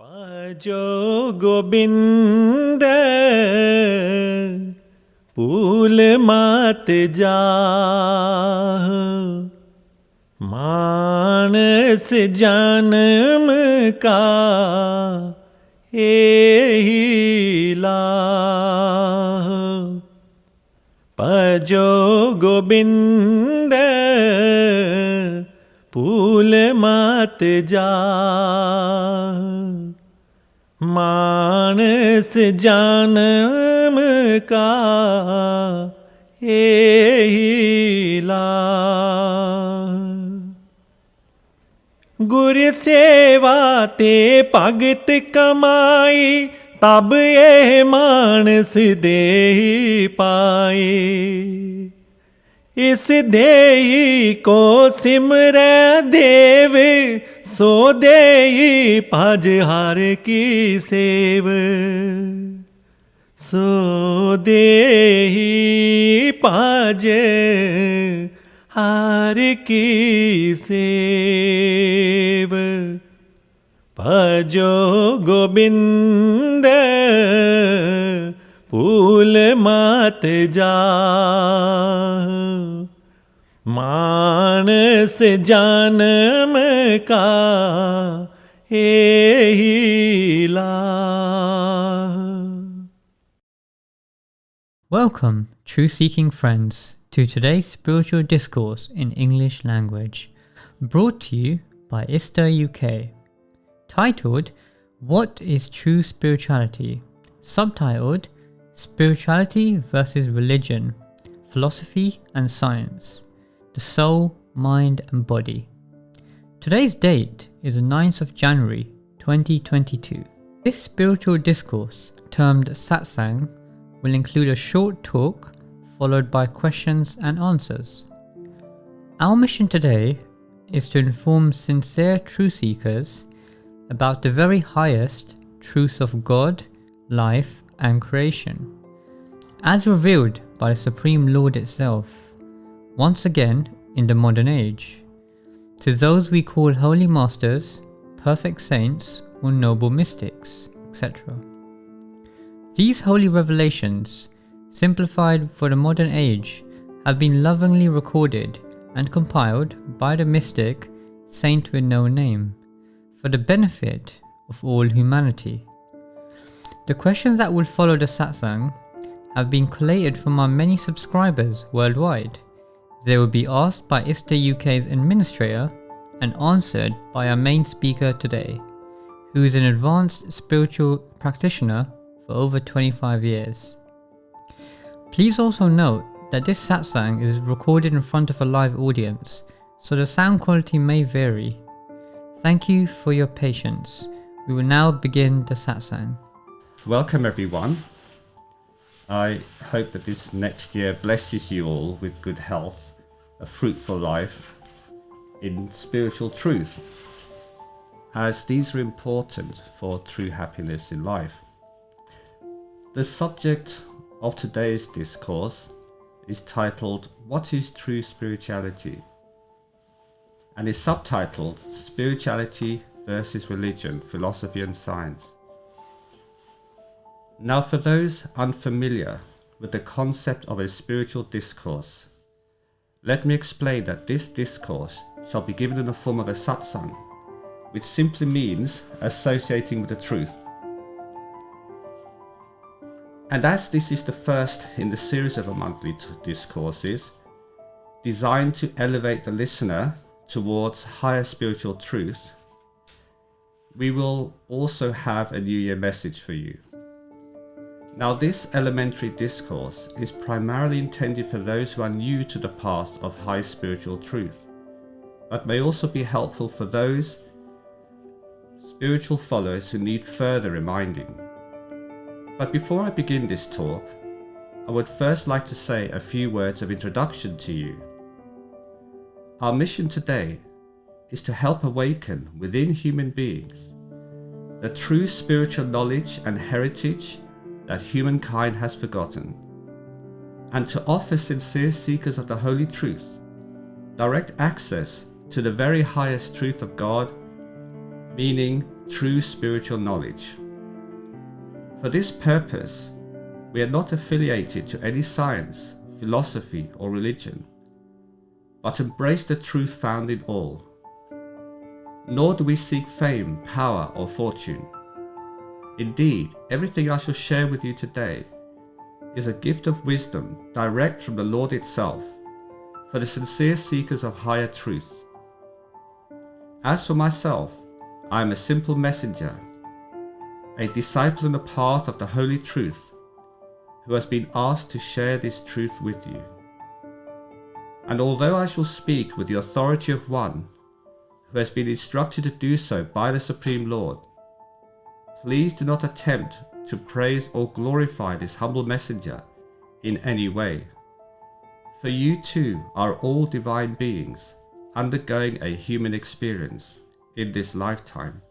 पाजो Gobind pool मात जा मानस जन्म का एही लाह पाजो गोबिंद पूल मात जा मानस जन्म का एही लाह गुर सेवा ते भगत कमाई तब ये मानस देही पाए इस देही को सिमरै देव सो देही भज हर की सेव सो देही भज हर की सेव भजो गोबिंद पूल मात जा मानस जन्म का एही लाह. Welcome, truth-seeking friends, to today's spiritual discourse in English language, brought to you by ISTAuk, titled What is True Spirituality? Subtitled Spirituality versus Religion, Philosophy and Science, the Soul, Mind and Body. Today's date is the 9th of January 2022. This spiritual discourse, termed Satsang, will include a short talk followed by questions and answers. Our mission today is to inform sincere truth seekers about the very highest truths of God, life and creation, as revealed by the Supreme Lord itself, once again in the modern age, to those we call holy masters, perfect saints or noble mystics, etc. These holy revelations, simplified for the modern age, have been lovingly recorded and compiled by the mystic saint with no name, for the benefit of all humanity. The questions that will follow the satsang have been collated from our many subscribers worldwide. They will be asked by ISTAuk's administrator and answered by our main speaker today, who is an advanced spiritual practitioner for over 25 years. Please also note that this satsang is recorded in front of a live audience, so the sound quality may vary. Thank you for your patience. We will now begin the satsang. Welcome everyone. I hope that this next year blesses you all with good health, a fruitful life in spiritual truth, as these are important for true happiness in life. The subject of today's discourse is titled What is True Spirituality? And is subtitled Spirituality versus Religion, Philosophy and Science. Now, for those unfamiliar with the concept of a spiritual discourse, let me explain that this discourse shall be given in the form of a satsang, which simply means associating with the truth. And as this is the first in the series of our monthly discourses, designed to elevate the listener towards higher spiritual truth, we will also have a New Year message for you. Now, this elementary discourse is primarily intended for those who are new to the path of high spiritual truth, but may also be helpful for those spiritual followers who need further reminding. But before I begin this talk, I would first like to say a few words of introduction to you. Our mission today is to help awaken within human beings the true spiritual knowledge and heritage that humankind has forgotten, and to offer sincere seekers of the holy truth direct access to the very highest truth of God, meaning true spiritual knowledge. For this purpose, we are not affiliated to any science, philosophy, or religion, but embrace the truth found in all. Nor do we seek fame, power, or fortune. Indeed, everything I shall share with you today is a gift of wisdom direct from the Lord itself, for the sincere seekers of higher truth. As for myself, I am a simple messenger, a disciple in the path of the holy truth, who has been asked to share this truth with you. And although I shall speak with the authority of one who has been instructed to do so by the Supreme Lord, please do not attempt to praise or glorify this humble messenger in any way, for you too are all divine beings undergoing a human experience in this lifetime,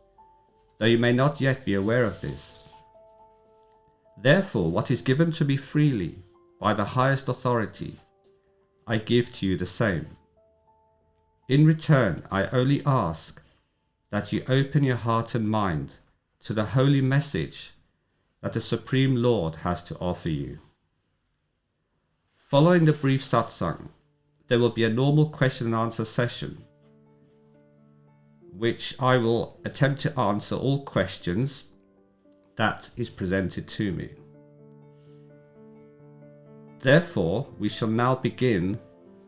though you may not yet be aware of this. Therefore, what is given to me freely by the highest authority, I give to you the same. In return, I only ask that you open your heart and mind to the holy message that the Supreme Lord has to offer you. Following the brief satsang, there will be a normal question and answer session, which I will attempt to answer all questions that is presented to me. Therefore, we shall now begin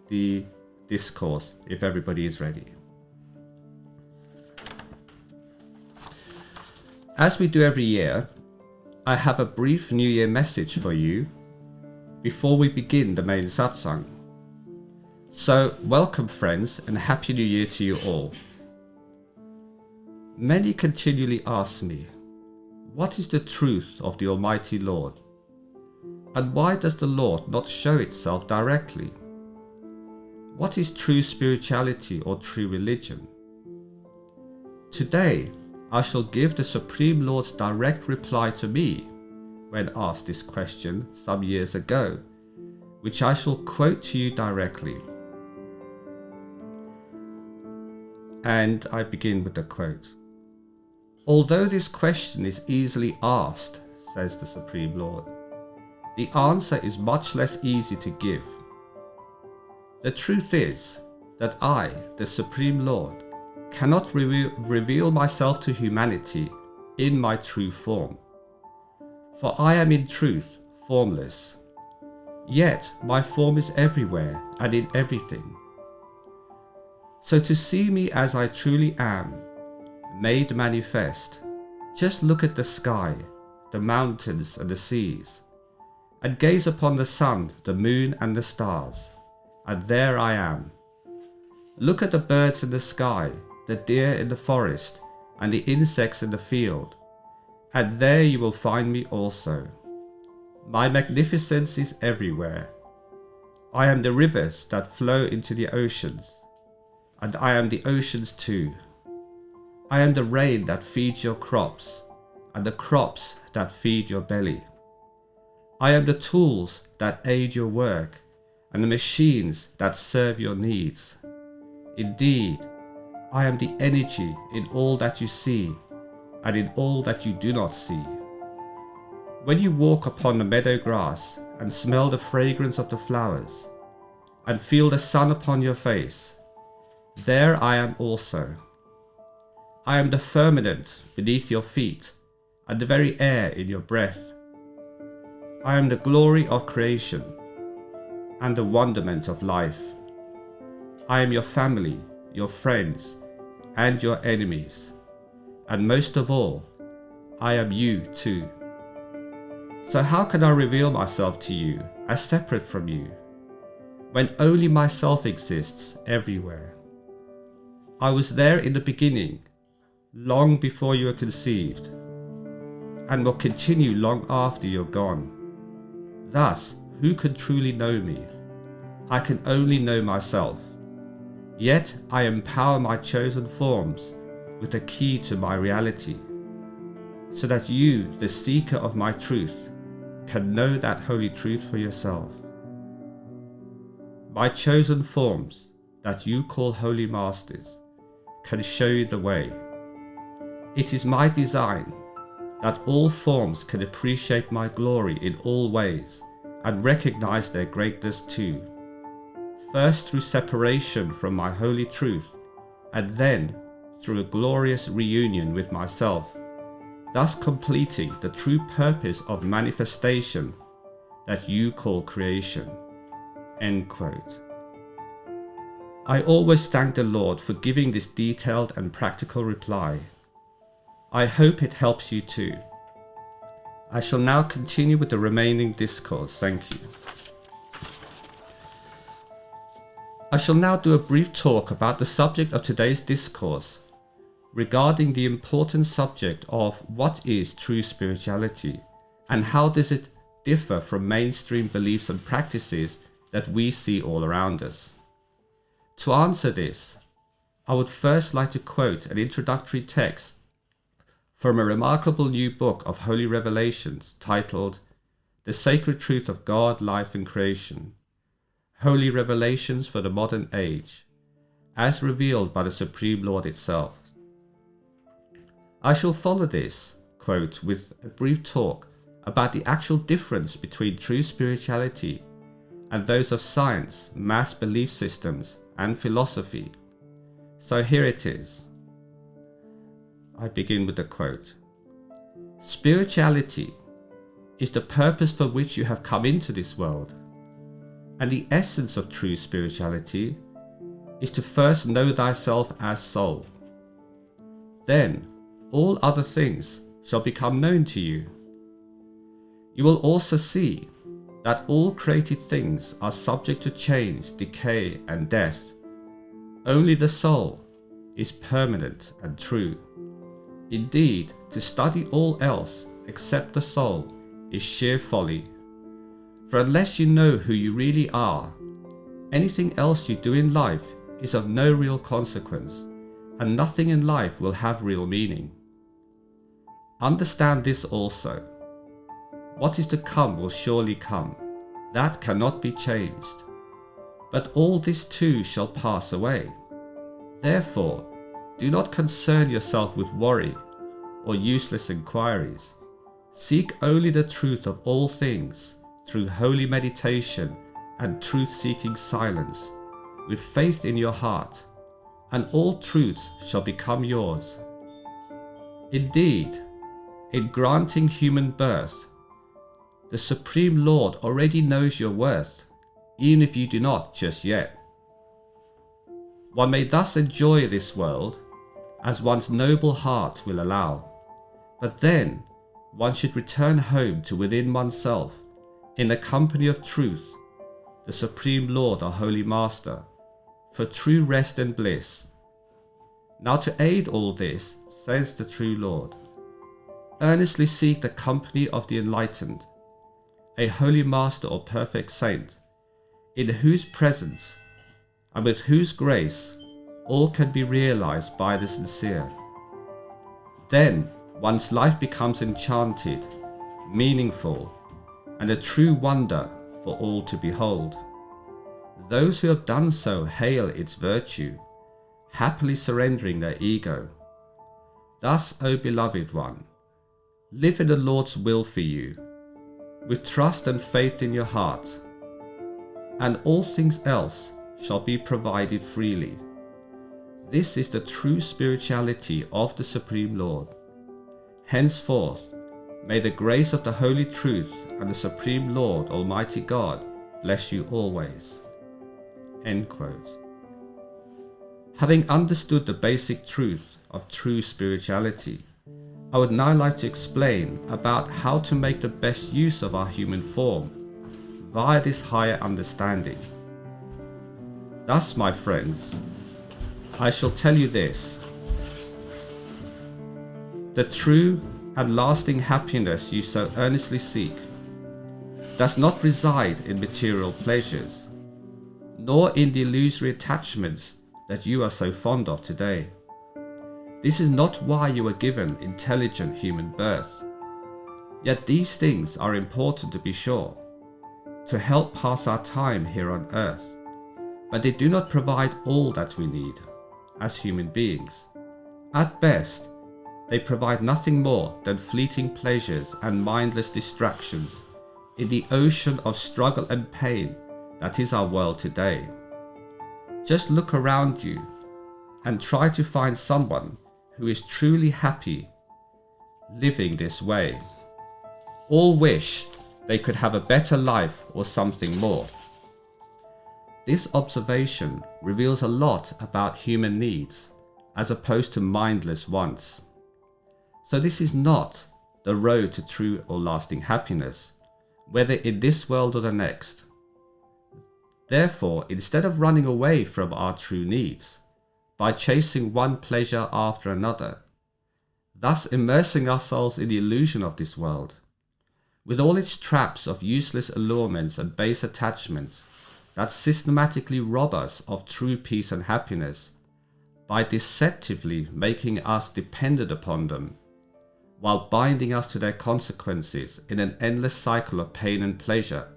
the discourse, if everybody is ready. As we do every year, I have a brief New Year message for you before we begin the main satsang. So, welcome friends, and Happy New Year to you all. Many continually ask me, what is the truth of the Almighty Lord? And why does the Lord not show itself directly? What is true spirituality or true religion? Today, I shall give the Supreme Lord's direct reply to me when asked this question some years ago, which I shall quote to you directly. And I begin with the quote. Although this question is easily asked, says the Supreme Lord, the answer is much less easy to give. The truth is that I, the Supreme Lord, cannot reveal myself to humanity in my true form. For I am in truth formless. Yet my form is everywhere and in everything. So to see me as I truly am, made manifest, just look at the sky, the mountains and the seas, and gaze upon the sun, the moon and the stars, and there I am. Look at the birds in the sky, the deer in the forest, and the insects in the field, and there you will find me also. My magnificence is everywhere. I am the rivers that flow into the oceans, and I am the oceans too. I am the rain that feeds your crops, and the crops that feed your belly. I am the tools that aid your work, and the machines that serve your needs. Indeed, I am the energy in all that you see, and in all that you do not see. When you walk upon the meadow grass, and smell the fragrance of the flowers, and feel the sun upon your face, there I am also. I am the firmament beneath your feet, and the very air in your breath. I am the glory of creation, and the wonderment of life. I am your family, your friends, and your enemies. And most of all, I am you too. So how can I reveal myself to you as separate from you, when only myself exists everywhere? I was there in the beginning, long before you were conceived, and will continue long after you're gone. Thus, who can truly know me? I can only know myself. Yet I empower my chosen forms with the key to my reality, so that you, the seeker of my truth, can know that holy truth for yourself. My chosen forms, that you call holy masters, can show you the way. It is my design that all forms can appreciate my glory in all ways and recognize their greatness too. First through separation from my holy truth, and then through a glorious reunion with myself, thus completing the true purpose of manifestation that you call creation." End quote. I always thank the Lord for giving this detailed and practical reply. I hope it helps you too. I shall now continue with the remaining discourse. Thank you. I shall now do a brief talk about the subject of today's discourse, regarding the important subject of what is true spirituality and how does it differ from mainstream beliefs and practices that we see all around us. To answer this, I would first like to quote an introductory text from a remarkable new book of holy revelations titled The Sacred Truth of God, Life and Creation, Holy Revelations for the Modern Age, as revealed by the Supreme Lord itself. I shall follow this quote with a brief talk about the actual difference between true spirituality and those of science, mass belief systems, and philosophy. So here it is. I begin with the quote. "Spirituality is the purpose for which you have come into this world, and the essence of true spirituality is to first know thyself as soul. Then all other things shall become known to you. You will also see that all created things are subject to change, decay, and death. Only the soul is permanent and true. Indeed, to study all else except the soul is sheer folly. For unless you know who you really are, anything else you do in life is of no real consequence, and nothing in life will have real meaning. Understand this also. What is to come will surely come. That cannot be changed. But all this too shall pass away. Therefore, do not concern yourself with worry or useless inquiries. Seek only the truth of all things through holy meditation and truth-seeking silence, with faith in your heart, and all truths shall become yours. Indeed, in granting human birth, the Supreme Lord already knows your worth, even if you do not just yet. One may thus enjoy this world as one's noble heart will allow, but then one should return home to within oneself in the company of truth, the Supreme Lord or Holy Master, for true rest and bliss. Now to aid all this, says the true Lord, earnestly seek the company of the enlightened, a holy master or perfect saint, in whose presence and with whose grace all can be realized by the sincere. Then one's life becomes enchanted, meaningful, and a true wonder for all to behold. Those who have done so hail its virtue, happily surrendering their ego. Thus, O beloved one, live in the Lord's will for you, with trust and faith in your heart, and all things else shall be provided freely. This is the true spirituality of the Supreme Lord. Henceforth, may the grace of the Holy Truth and the Supreme Lord, Almighty God, bless you always." End quote. Having understood the basic truth of true spirituality, I would now like to explain about how to make the best use of our human form via this higher understanding. Thus, my friends, I shall tell you this. The true and lasting happiness you so earnestly seek does not reside in material pleasures, nor in the illusory attachments that you are so fond of today. This is not why you were given intelligent human birth. Yet these things are important to be sure, to help pass our time here on earth, but they do not provide all that we need as human beings. At best, they provide nothing more than fleeting pleasures and mindless distractions in the ocean of struggle and pain that is our world today. Just look around you and try to find someone who is truly happy living this way. All wish they could have a better life or something more. This observation reveals a lot about human needs as opposed to mindless wants. So this is not the road to true or lasting happiness, whether in this world or the next. Therefore, instead of running away from our true needs by chasing one pleasure after another, thus immersing ourselves in the illusion of this world, with all its traps of useless allurements and base attachments that systematically rob us of true peace and happiness by deceptively making us dependent upon them, while binding us to their consequences in an endless cycle of pain and pleasure,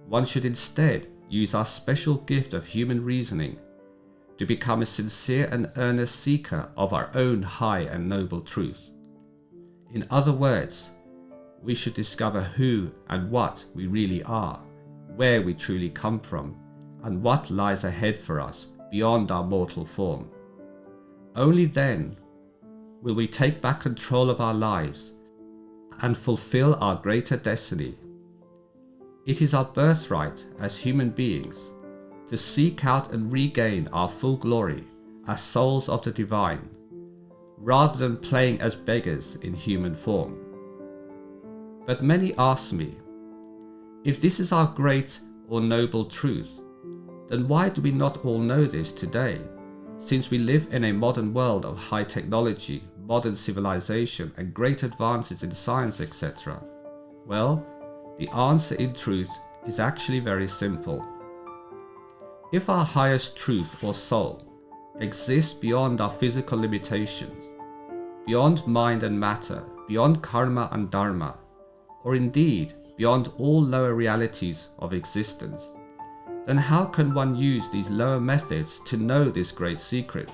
one should instead use our special gift of human reasoning to become a sincere and earnest seeker of our own high and noble truth. In other words, we should discover who and what we really are, where we truly come from, and what lies ahead for us beyond our mortal form. Only then will we take back control of our lives and fulfill our greater destiny. It is our birthright as human beings to seek out and regain our full glory as souls of the divine, rather than playing as beggars in human form. But many ask me, if this is our great or noble truth, then why do we not all know this today, since we live in a modern world of high technology, modern civilization, and great advances in science, etc.? Well, the answer in truth is actually very simple. If our highest truth or soul exists beyond our physical limitations, beyond mind and matter, beyond karma and dharma, or indeed beyond all lower realities of existence, then how can one use these lower methods to know this great secret?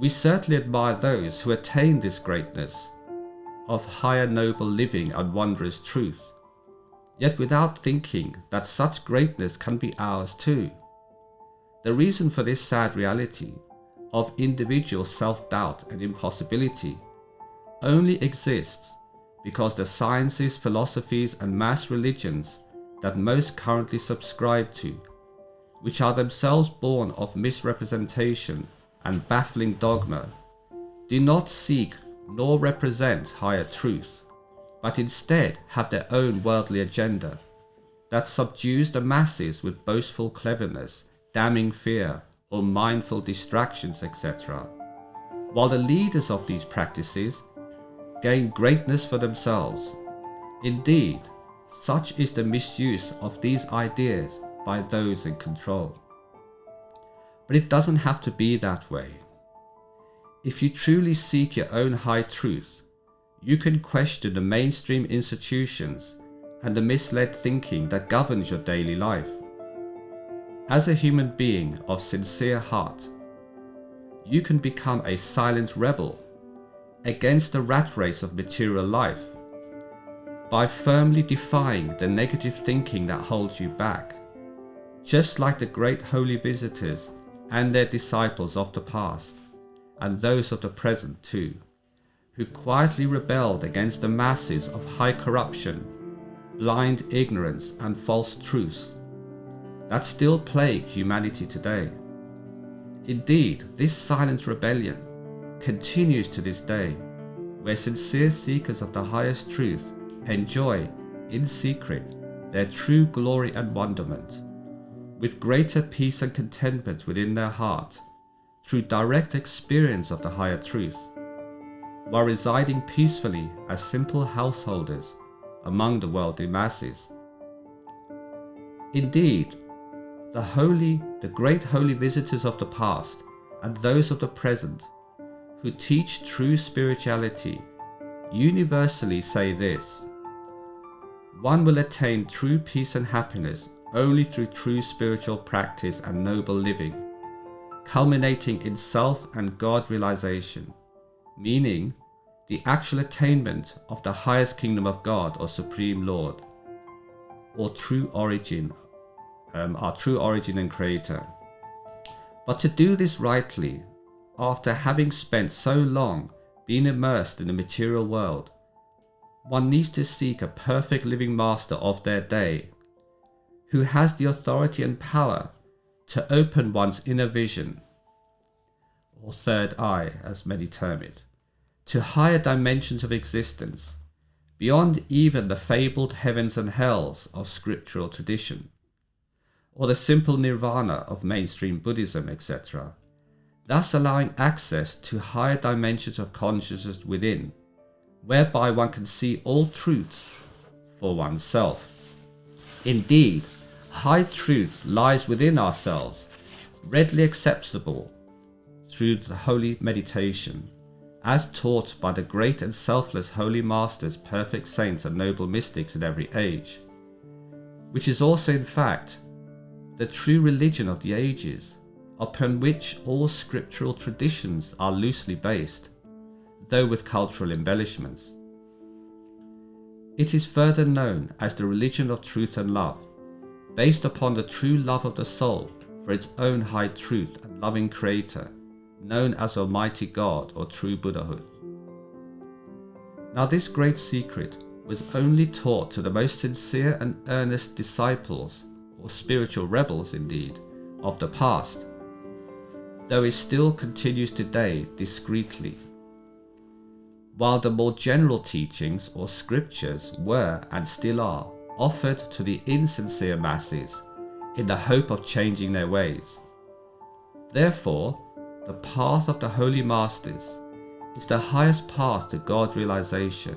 We certainly admire those who attain this greatness of higher noble living and wondrous truth, yet without thinking that such greatness can be ours too. The reason for this sad reality of individual self-doubt and impossibility only exists because the sciences, philosophies, and mass religions that most currently subscribe to, which are themselves born of misrepresentation and baffling dogma, do not seek nor represent higher truth, but instead have their own worldly agenda that subdues the masses with boastful cleverness, damning fear, or mindful distractions, etc., while the leaders of these practices gain greatness for themselves. Indeed, such is the misuse of these ideas by those in control. But it doesn't have to be that way. If you truly seek your own high truth, you can question the mainstream institutions and the misled thinking that governs your daily life. As a human being of sincere heart, you can become a silent rebel against the rat race of material life by firmly defying the negative thinking that holds you back, just like the great holy visitors and their disciples of the past, and those of the present too, who quietly rebelled against the masses of high corruption, blind ignorance, and false truths that still plague humanity today. Indeed, this silent rebellion continues to this day, where sincere seekers of the highest truth enjoy, in secret, their true glory and wonderment, with greater peace and contentment within their heart, through direct experience of the higher truth, while residing peacefully as simple householders among the worldly masses. Indeed, the great holy visitors of the past and those of the present who teach true spirituality universally say this: one will attain true peace and happiness only through true spiritual practice and noble living, culminating in self and God realization, meaning the actual attainment of the highest kingdom of God or Supreme Lord, or true origin, our true origin and creator. But to do this rightly, after having spent so long being immersed in the material world, one needs to seek a perfect living master of their day, who has the authority and power to open one's inner vision, or third eye as many term it, to higher dimensions of existence, beyond even the fabled heavens and hells of scriptural tradition, or the simple nirvana of mainstream Buddhism, etc., thus allowing access to higher dimensions of consciousness within, whereby one can see all truths for oneself. Indeed, high truth lies within ourselves, readily accessible through the holy meditation, as taught by the great and selfless holy masters, perfect saints and noble mystics in every age, which is also in fact the true religion of the ages, upon which all scriptural traditions are loosely based, though with cultural embellishments. It is further known as the religion of truth and love, based upon the true love of the soul for its own high truth and loving creator, known as Almighty God or true Buddhahood. Now this great secret was only taught to the most sincere and earnest disciples, or spiritual rebels indeed, of the past, though it still continues today discreetly, while the more general teachings or scriptures were and still are offered to the insincere masses in the hope of changing their ways. Therefore, the path of the Holy Masters is the highest path to God realization,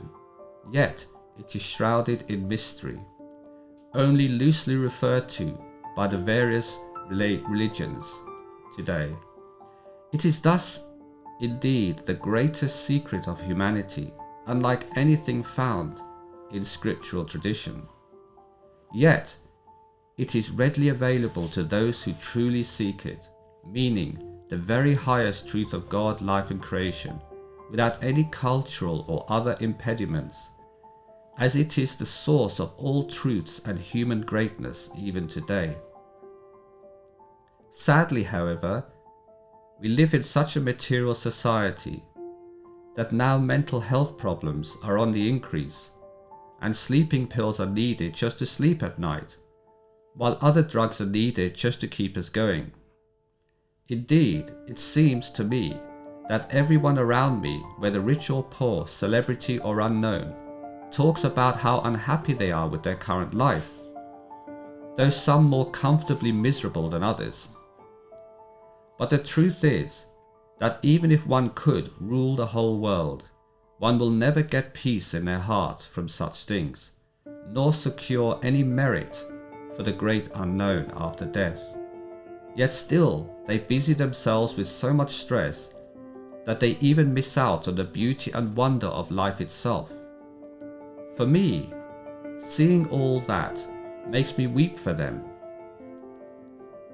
yet it is shrouded in mystery, only loosely referred to by the various religions today. It is thus indeed the greatest secret of humanity, unlike anything found in scriptural tradition. Yet, it is readily available to those who truly seek it, meaning the very highest truth of God, life and creation, without any cultural or other impediments, as it is the source of all truths and human greatness even today. Sadly, however, we live in such a material society that now mental health problems are on the increase, and sleeping pills are needed just to sleep at night, while other drugs are needed just to keep us going. Indeed, it seems to me that everyone around me, whether rich or poor, celebrity or unknown, talks about how unhappy they are with their current life, though some more comfortably miserable than others. But the truth is that even if one could rule the whole world, one will never get peace in their heart from such things, nor secure any merit for the great unknown after death. Yet still, they busy themselves with so much stress that they even miss out on the beauty and wonder of life itself. For me, seeing all that makes me weep for them.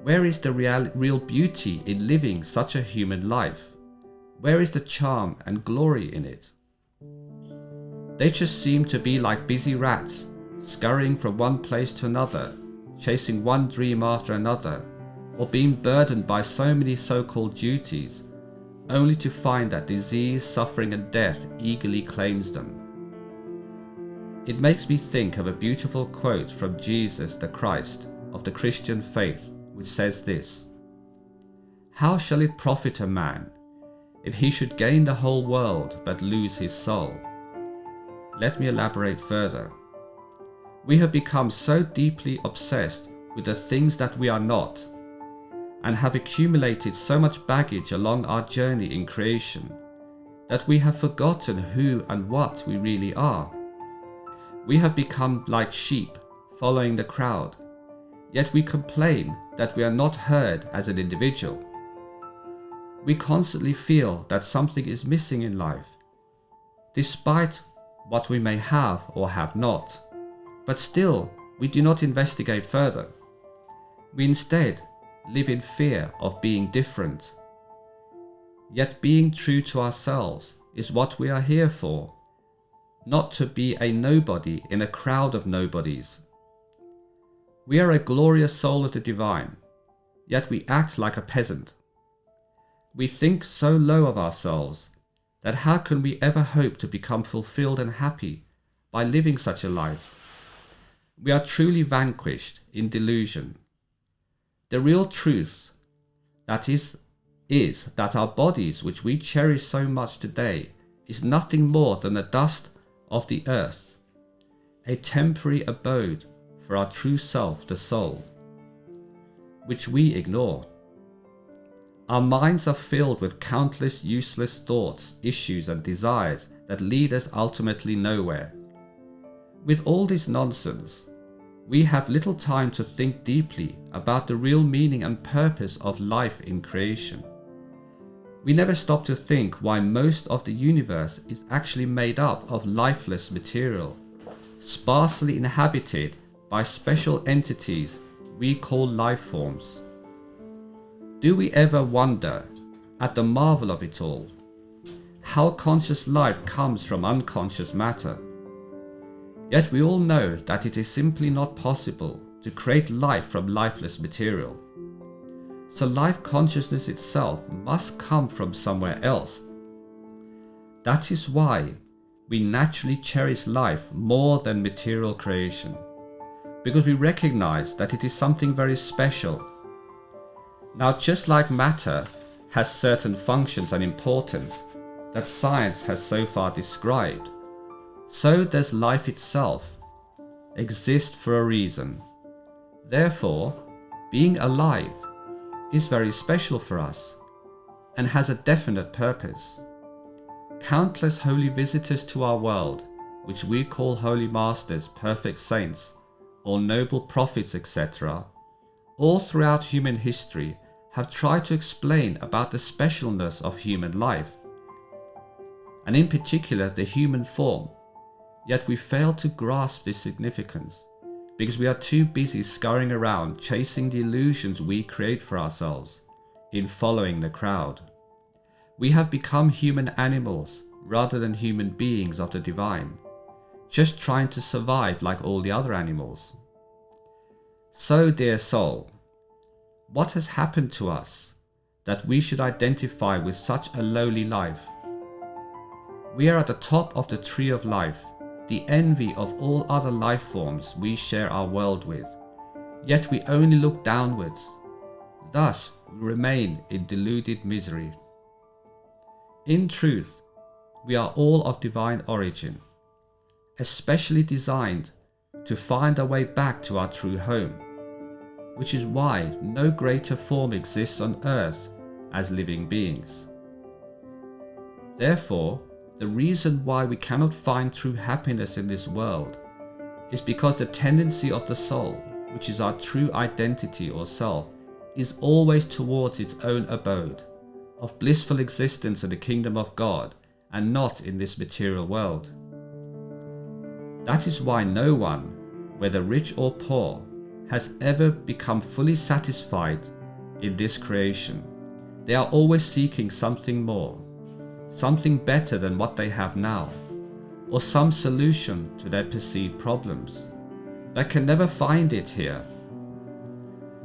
Where is the real beauty in living such a human life? Where is the charm and glory in it? They just seem to be like busy rats, scurrying from one place to another, chasing one dream after another, or being burdened by so many so-called duties, only to find that disease, suffering and death eagerly claims them. It makes me think of a beautiful quote from Jesus the Christ of the Christian faith, which says this: "How shall it profit a man if he should gain the whole world but lose his soul?" Let me elaborate further. We have become so deeply obsessed with the things that we are not, and have accumulated so much baggage along our journey in creation, that we have forgotten who and what we really are. We have become like sheep following the crowd, yet we complain that we are not heard as an individual. We constantly feel that something is missing in life, despite what we may have or have not, but still we do not investigate further. We instead live in fear of being different. Yet being true to ourselves is what we are here for, not to be a nobody in a crowd of nobodies. We are a glorious soul of the divine, yet we act like a peasant. We think so low of ourselves that how can we ever hope to become fulfilled and happy by living such a life? We are truly vanquished in delusion. The real truth, that is that our bodies, which we cherish so much today, is nothing more than the dust of the earth, a temporary abode for our true self, the soul, which we ignore. Our minds are filled with countless useless thoughts, issues and desires that lead us ultimately nowhere. With all this nonsense, we have little time to think deeply about the real meaning and purpose of life in creation. We never stop to think why most of the universe is actually made up of lifeless material, sparsely inhabited by special entities we call life forms. Do we ever wonder at the marvel of it all? How conscious life comes from unconscious matter. Yet we all know that it is simply not possible to create life from lifeless material. So life consciousness itself must come from somewhere else. That is why we naturally cherish life more than material creation, because we recognize that it is something very special. Now, just like matter has certain functions and importance that science has so far described, so does life itself exist for a reason. Therefore, being alive is very special for us and has a definite purpose. Countless holy visitors to our world, which we call holy masters, perfect saints, or noble prophets, etc., all throughout human history have tried to explain about the specialness of human life, and in particular the human form, yet we fail to grasp this significance because we are too busy scurrying around chasing the illusions we create for ourselves in following the crowd. We have become human animals rather than human beings of the divine, just trying to survive like all the other animals. So, dear soul, what has happened to us that we should identify with such a lowly life? We are at the top of the tree of life, the envy of all other life forms we share our world with, yet we only look downwards. Thus, we remain in deluded misery. In truth, we are all of divine origin, especially designed to find our way back to our true home, which is why no greater form exists on earth as living beings. Therefore, the reason why we cannot find true happiness in this world is because the tendency of the soul, which is our true identity or self, is always towards its own abode of blissful existence in the kingdom of God and not in this material world. That is why no one, whether rich or poor, has ever become fully satisfied in this creation. They are always seeking something more, something better than what they have now, or some solution to their perceived problems, but can never find it here.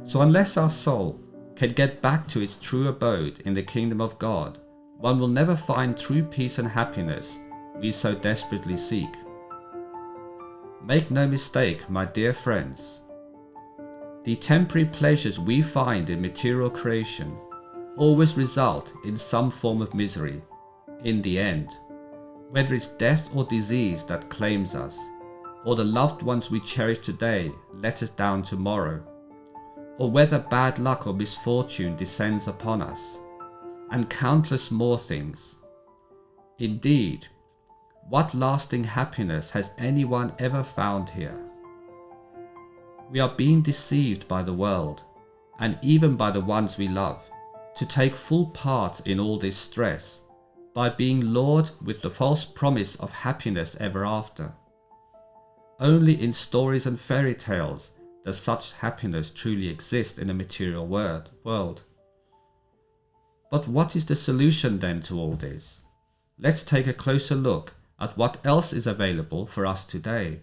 So unless our soul can get back to its true abode in the kingdom of God, one will never find true peace and happiness we so desperately seek. Make no mistake, my dear friends, the temporary pleasures we find in material creation always result in some form of misery in the end, whether it's death or disease that claims us, or the loved ones we cherish today let us down tomorrow, or whether bad luck or misfortune descends upon us, and countless more things. Indeed, what lasting happiness has anyone ever found here? We are being deceived by the world, and even by the ones we love, to take full part in all this stress, by being lured with the false promise of happiness ever after. Only in stories and fairy tales does such happiness truly exist in the material world. But what is the solution then to all this? let's take a closer look at what else is available for us today.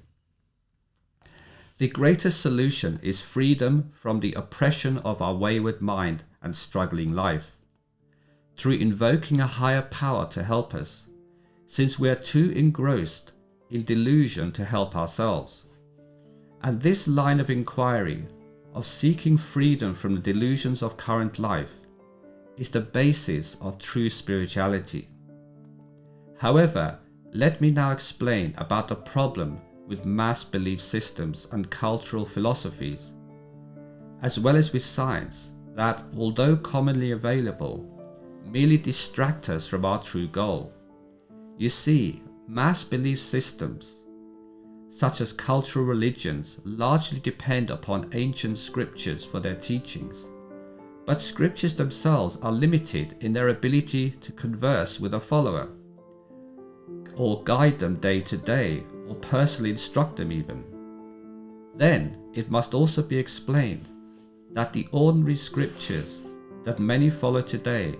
The greatest solution is freedom from the oppression of our wayward mind and struggling life, through invoking a higher power to help us, since we are too engrossed in delusion to help ourselves. And this line of inquiry, of seeking freedom from the delusions of current life, is the basis of true spirituality. However, let me now explain about the problem with mass belief systems and cultural philosophies, as well as with science that, although commonly available, merely distract us from our true goal. You see, mass belief systems, such as cultural religions, largely depend upon ancient scriptures for their teachings, but scriptures themselves are limited in their ability to converse with a follower, or guide them day to day, or personally instruct them even. Then it must also be explained that the ordinary scriptures that many follow today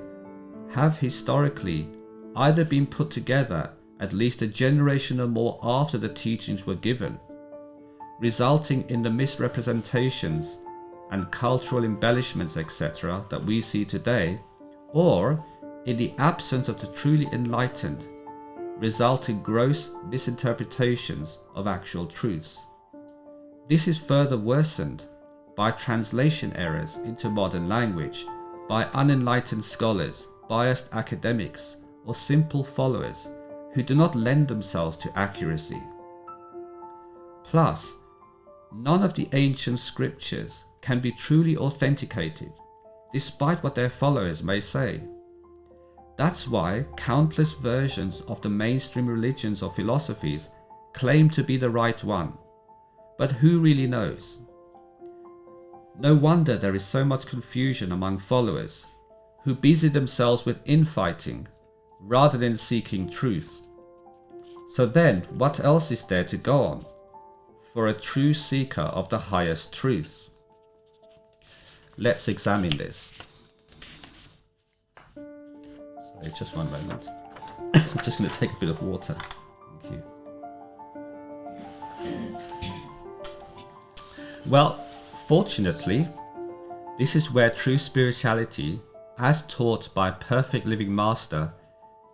have historically either been put together at least a generation or more after the teachings were given, resulting in the misrepresentations and cultural embellishments, etc., that we see today, or in the absence of the truly enlightened, result in gross misinterpretations of actual truths. This is further worsened by translation errors into modern language by unenlightened scholars, biased academics, or simple followers who do not lend themselves to accuracy. Plus, none of the ancient scriptures can be truly authenticated, despite what their followers may say. That's why countless versions of the mainstream religions or philosophies claim to be the right one, but who really knows? No wonder there is so much confusion among followers who busy themselves with infighting rather than seeking truth. So then, what else is there to go on for a true seeker of the highest truth? Let's examine this. Sorry, just one moment. I'm just going to take a bit of water. Thank you. Well, fortunately, this is where true spirituality, as taught by a perfect living master,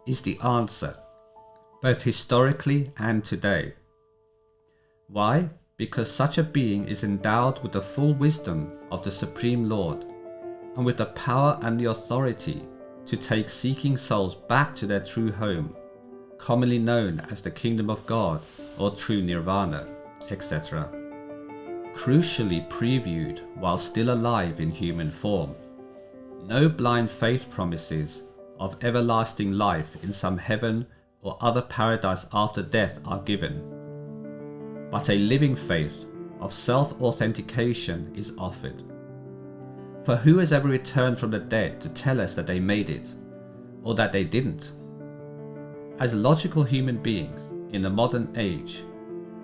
is the answer, both historically and today. Why? Because such a being is endowed with the full wisdom of the Supreme Lord, and with the power and the authority to take seeking souls back to their true home, commonly known as the Kingdom of God or true Nirvana, etc. Crucially previewed while still alive in human form. No blind faith promises of everlasting life in some heaven or other paradise after death are given, but a living faith of self-authentication is offered. For who has ever returned from the dead to tell us that they made it, or that they didn't? As logical human beings in the modern age,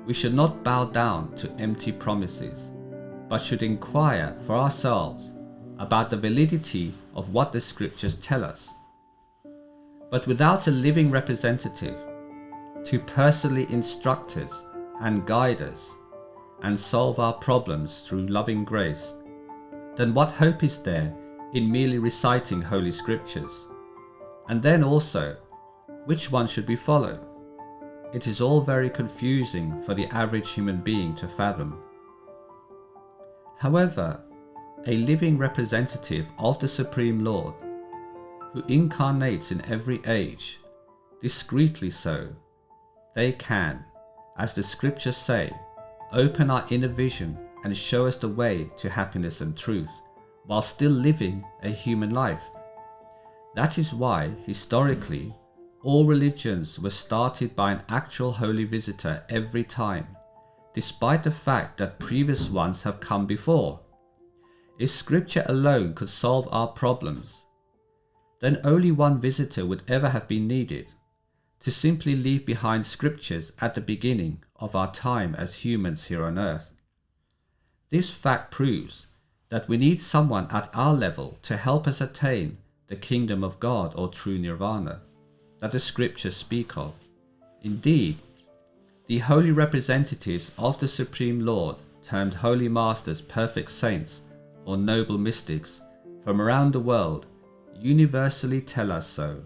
we should not bow down to empty promises, but should inquire for ourselves about the validity of what the scriptures tell us. But without a living representative to personally instruct us and guide us and solve our problems through loving grace, then what hope is there in merely reciting holy scriptures? And then also, which one should we follow? It is all very confusing for the average human being to fathom. However, a living representative of the Supreme Lord, who incarnates in every age, discreetly so, they can, as the scriptures say, open our inner vision and show us the way to happiness and truth, while still living a human life. That is why, historically, all religions were started by an actual holy visitor every time, despite the fact that previous ones have come before. If scripture alone could solve our problems, then only one visitor would ever have been needed, to simply leave behind scriptures at the beginning of our time as humans here on earth. This fact proves that we need someone at our level to help us attain the kingdom of God or true nirvana. that the scriptures speak of. Indeed, the holy representatives of the Supreme Lord, termed Holy Masters, perfect saints, or noble mystics, from around the world, universally tell us so,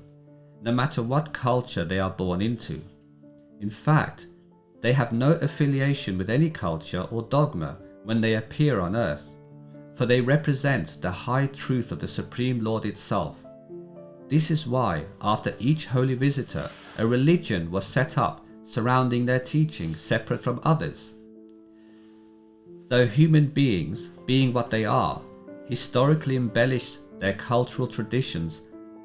no matter what culture they are born into. In fact, they have no affiliation with any culture or dogma when they appear on earth, for they represent the high truth of the Supreme Lord itself. This is why, after each holy visitor, a religion was set up surrounding their teaching, separate from others. Though human beings, being what they are, historically embellished their cultural traditions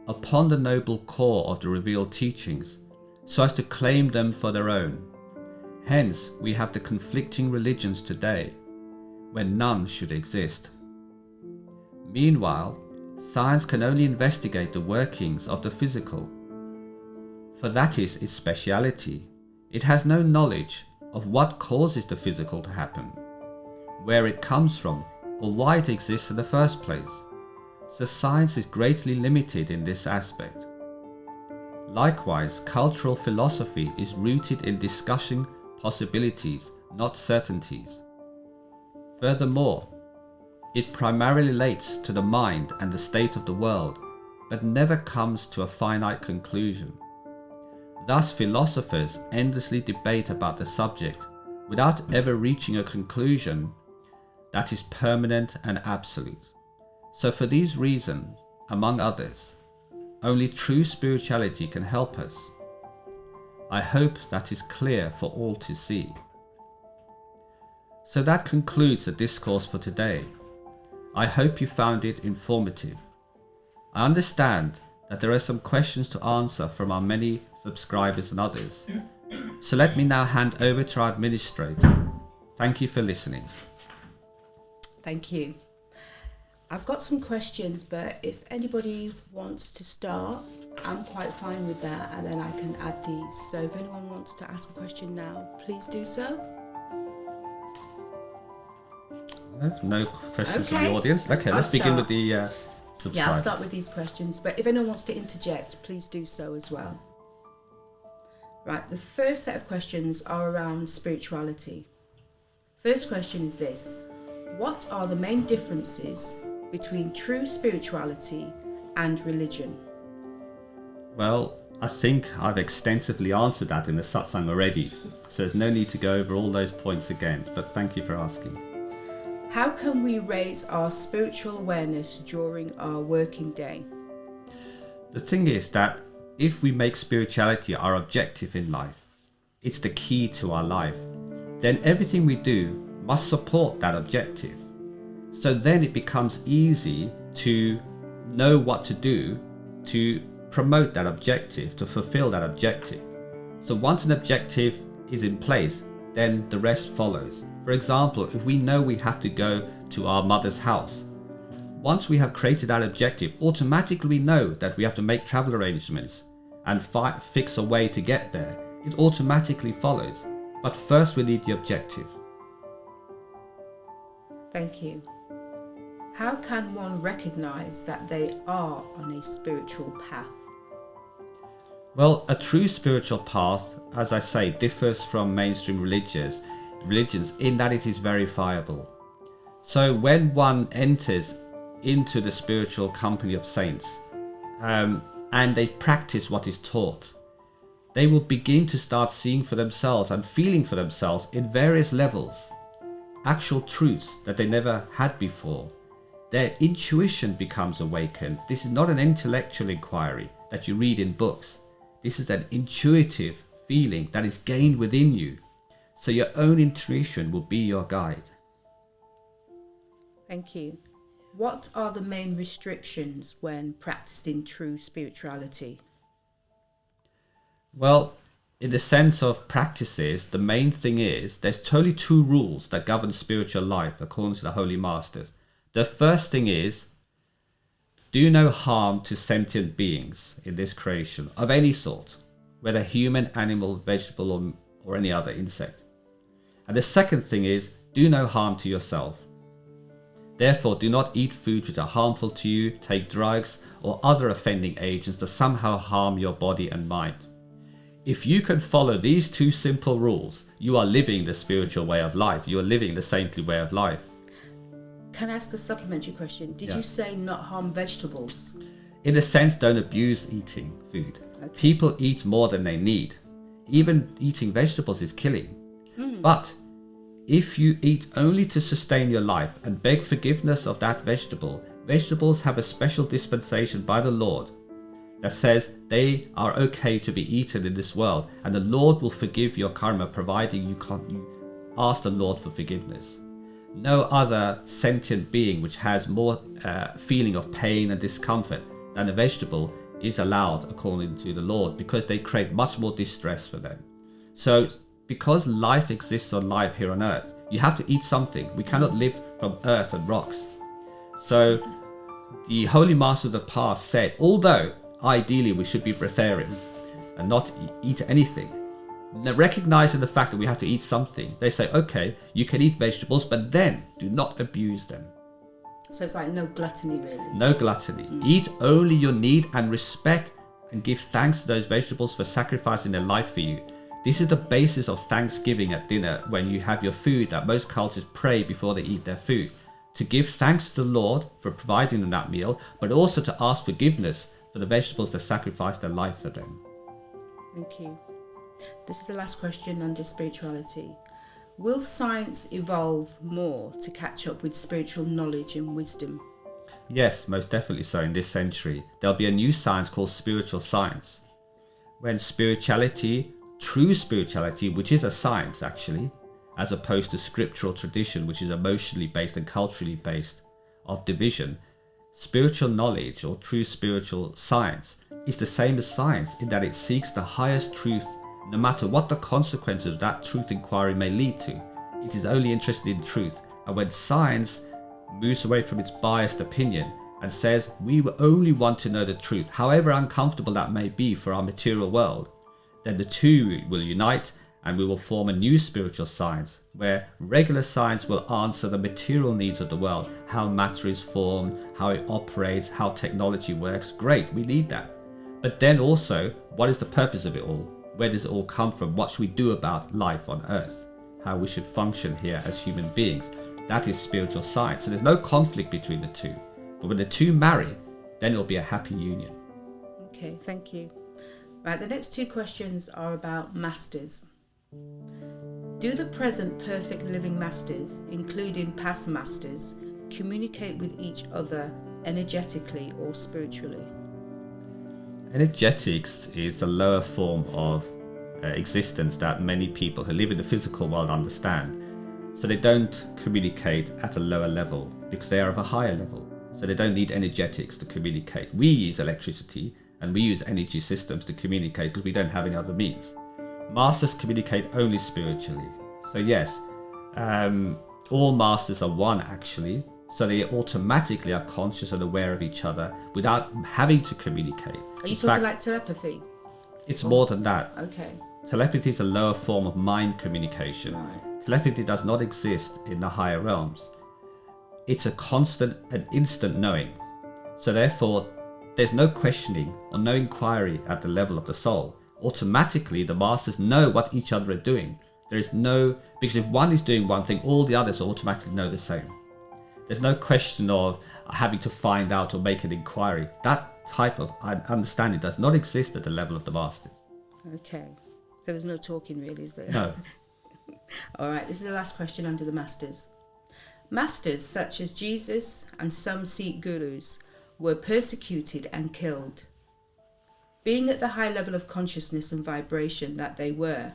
upon the noble core of the revealed teachings, so as to claim them for their own. Hence, we have the conflicting religions today, when none should exist. Meanwhile, science can only investigate the workings of the physical, for that is its speciality. It has no knowledge of what causes the physical to happen, where it comes from, or why it exists in the first place. So science is greatly limited in this aspect. Likewise, cultural philosophy is rooted in discussing possibilities, not certainties. Furthermore, it primarily relates to the mind and the state of the world, but never comes to a finite conclusion. Thus, philosophers endlessly debate about the subject without ever reaching a conclusion that is permanent and absolute. So for these reasons, among others, only true spirituality can help us. I hope that is clear for all to see. So that concludes the discourse for today. I hope you found it informative. I understand that there are some questions to answer from our many subscribers and others. So let me now hand over to our administrator. Thank you for listening. Thank you. I've got some questions, but if anybody wants to start, I'm quite fine with that, and then I can add these. So if anyone wants to ask a question now, please do so. No questions from Okay. the audience. Okay, let's begin with the subscribers. Yeah, I'll start with these questions, but if anyone wants to interject, please do so as well. Right, the first set of questions are around spirituality. First question is this: what are the main differences between true spirituality and religion? Well, I think I've extensively answered that in the satsang already, so there's no need to go over all those points again, but thank you for asking. How can we raise our spiritual awareness during our working day? The thing is that if we make spirituality our objective in life, it's the key to our life, then everything we do must support that objective. So then it becomes easy to know what to do to promote that objective, to fulfill that objective. So once an objective is in place, then the rest follows. For example, if we know we have to go to our mother's house, once we have created that objective, automatically we know that we have to make travel arrangements and fix a way to get there. It automatically follows. But first we need the objective. Thank you. How can one recognize that they are on a spiritual path? Well, a true spiritual path, as I say, differs from mainstream religions in that it is verifiable. So when one enters into the spiritual company of saints and they practice what is taught, they will begin to start seeing for themselves and feeling for themselves in various levels actual truths that they never had before. Their intuition becomes awakened. This is not an intellectual inquiry that you read in books. This is an intuitive feeling that is gained within you. So your own intuition will be your guide. Thank you. What are the main restrictions when practicing true spirituality? Well, in the sense of practices, the main thing is there's totally two rules that govern spiritual life according to the Holy Masters. The first thing is, do no harm to sentient beings in this creation of any sort, whether human, animal, vegetable, or any other insect. And the second thing is, do no harm to yourself. Therefore, do not eat foods which are harmful to you, take drugs, or other offending agents that somehow harm your body and mind. If you can follow these two simple rules, you are living the spiritual way of life. You are living the saintly way of life. Can I ask a supplementary question? Did Yeah. you say not harm vegetables? In a sense, don't abuse eating food. Okay. People eat more than they need. Even eating vegetables is killing. But if you eat only to sustain your life and beg forgiveness of that vegetable, vegetables have a special dispensation by the Lord that says they are okay to be eaten in this world, and the Lord will forgive your karma providing you ask the Lord for forgiveness. No other sentient being which has more feeling of pain and discomfort than a vegetable is allowed according to the Lord, because they create much more distress for them. So because life exists on life here on earth, you have to eat something. We cannot live from earth and rocks. So the Holy Master of the past said, although ideally we should be breatharian and not eat anything, recognizing the fact that we have to eat something, they say, okay, you can eat vegetables, but then do not abuse them. So it's like no gluttony, really. No gluttony. Eat only your need and respect and give thanks to those vegetables for sacrificing their life for you. This is the basis of Thanksgiving at dinner, when you have your food, that most cultures pray before they eat their food. To give thanks to the Lord for providing them that meal, but also to ask forgiveness for the vegetables that sacrificed their life for them. Thank you. This is the last question under spirituality. Will science evolve more to catch up with spiritual knowledge and wisdom? Yes, most definitely so. In this century, there'll be a new science called spiritual science. When spirituality, true spirituality, which is a science actually, as opposed to scriptural tradition, which is emotionally based and culturally based, of division, spiritual knowledge or true spiritual science is the same as science in that it seeks the highest truth, no matter what the consequences of that truth inquiry may lead to. It is only interested in truth. And when science moves away from its biased opinion and says we only want to know the truth, however uncomfortable that may be for our material world, then the two will unite and we will form a new spiritual science where regular science will answer the material needs of the world, how matter is formed, how it operates, how technology works. Great, we need that. But then also, what is the purpose of it all? Where does it all come from? What should we do about life on earth? How we should function here as human beings? That is spiritual science. So there's no conflict between the two. But when the two marry, then it'll be a happy union. Okay, thank you. Right, the next two questions are about masters. Do the present perfect living masters, including past masters, communicate with each other energetically or spiritually? Energetics is a lower form of existence that many people who live in the physical world understand. So they don't communicate at a lower level because they are of a higher level. So they don't need energetics to communicate. We use electricity and we use energy systems to communicate because we don't have any other means. Masters communicate only spiritually. So yes, all masters are one actually. So they automatically are conscious and aware of each other without having to communicate. Are you talking like telepathy? It's more than that. Okay. Telepathy is a lower form of mind communication. Right. Telepathy does not exist in the higher realms. It's a constant and instant knowing. So therefore, there's no questioning or no inquiry at the level of the soul. Automatically, the masters know what each other are doing. There is no, because if one is doing one thing, all the others automatically know the same. There's no question of having to find out or make an inquiry. That type of understanding does not exist at the level of the masters. Okay. So there's no talking really, is there? No. All right, this is the last question under the masters. Masters such as Jesus and some Sikh Gurus were persecuted and killed. Being at the high level of consciousness and vibration that they were,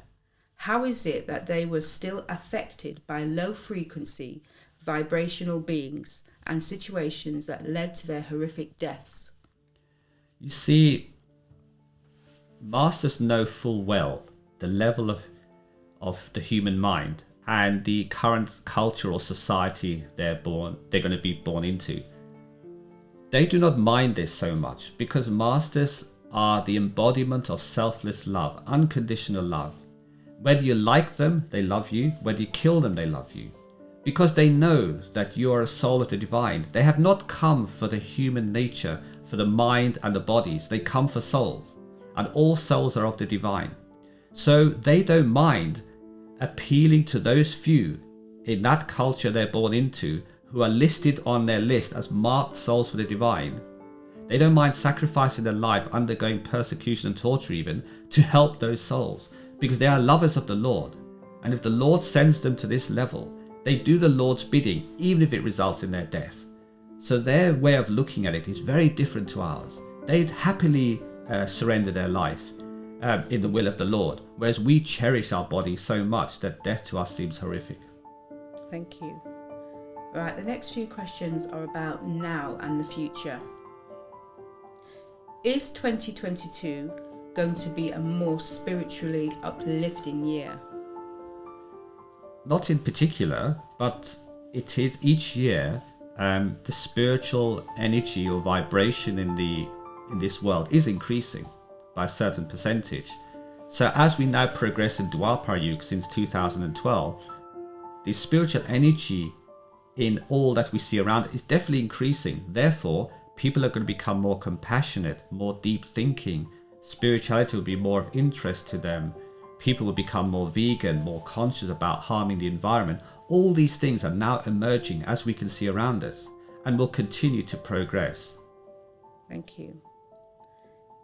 how is it that they were still affected by low frequency vibrational beings and situations that led to their horrific deaths? You see, masters know full well the level of the human mind and the current culture or society they're going to be born into. They do not mind this so much because masters are the embodiment of selfless love, unconditional love. Whether you like them, they love you. Whether you kill them, they love you. Because they know that you are a soul of the divine. They have not come for the human nature, for the mind and the bodies. They come for souls, and all souls are of the divine. So they don't mind appealing to those few in that culture they're born into who are listed on their list as marked souls for the divine. They don't mind sacrificing their life, undergoing persecution and torture even, to help those souls, because they are lovers of the Lord. And if the Lord sends them to this level, they do the Lord's bidding, even if it results in their death. So their way of looking at it is very different to ours. They'd happily surrender their life in the will of the Lord, whereas we cherish our bodies so much that death to us seems horrific. Thank you. Right, the next few questions are about now and the future. Is 2022 going to be a more spiritually uplifting year? Not in particular, but it is each year. The spiritual energy or vibration in this world is increasing by a certain percentage. So as we now progress in Dwapar Yuga since 2012, the spiritual energy in all that we see around is definitely increasing. Therefore, people are going to become more compassionate, more deep thinking. Spirituality will be more of interest to them. People will become more vegan, more conscious about harming the environment. All these things are now emerging as we can see around us, and will continue to progress. Thank you.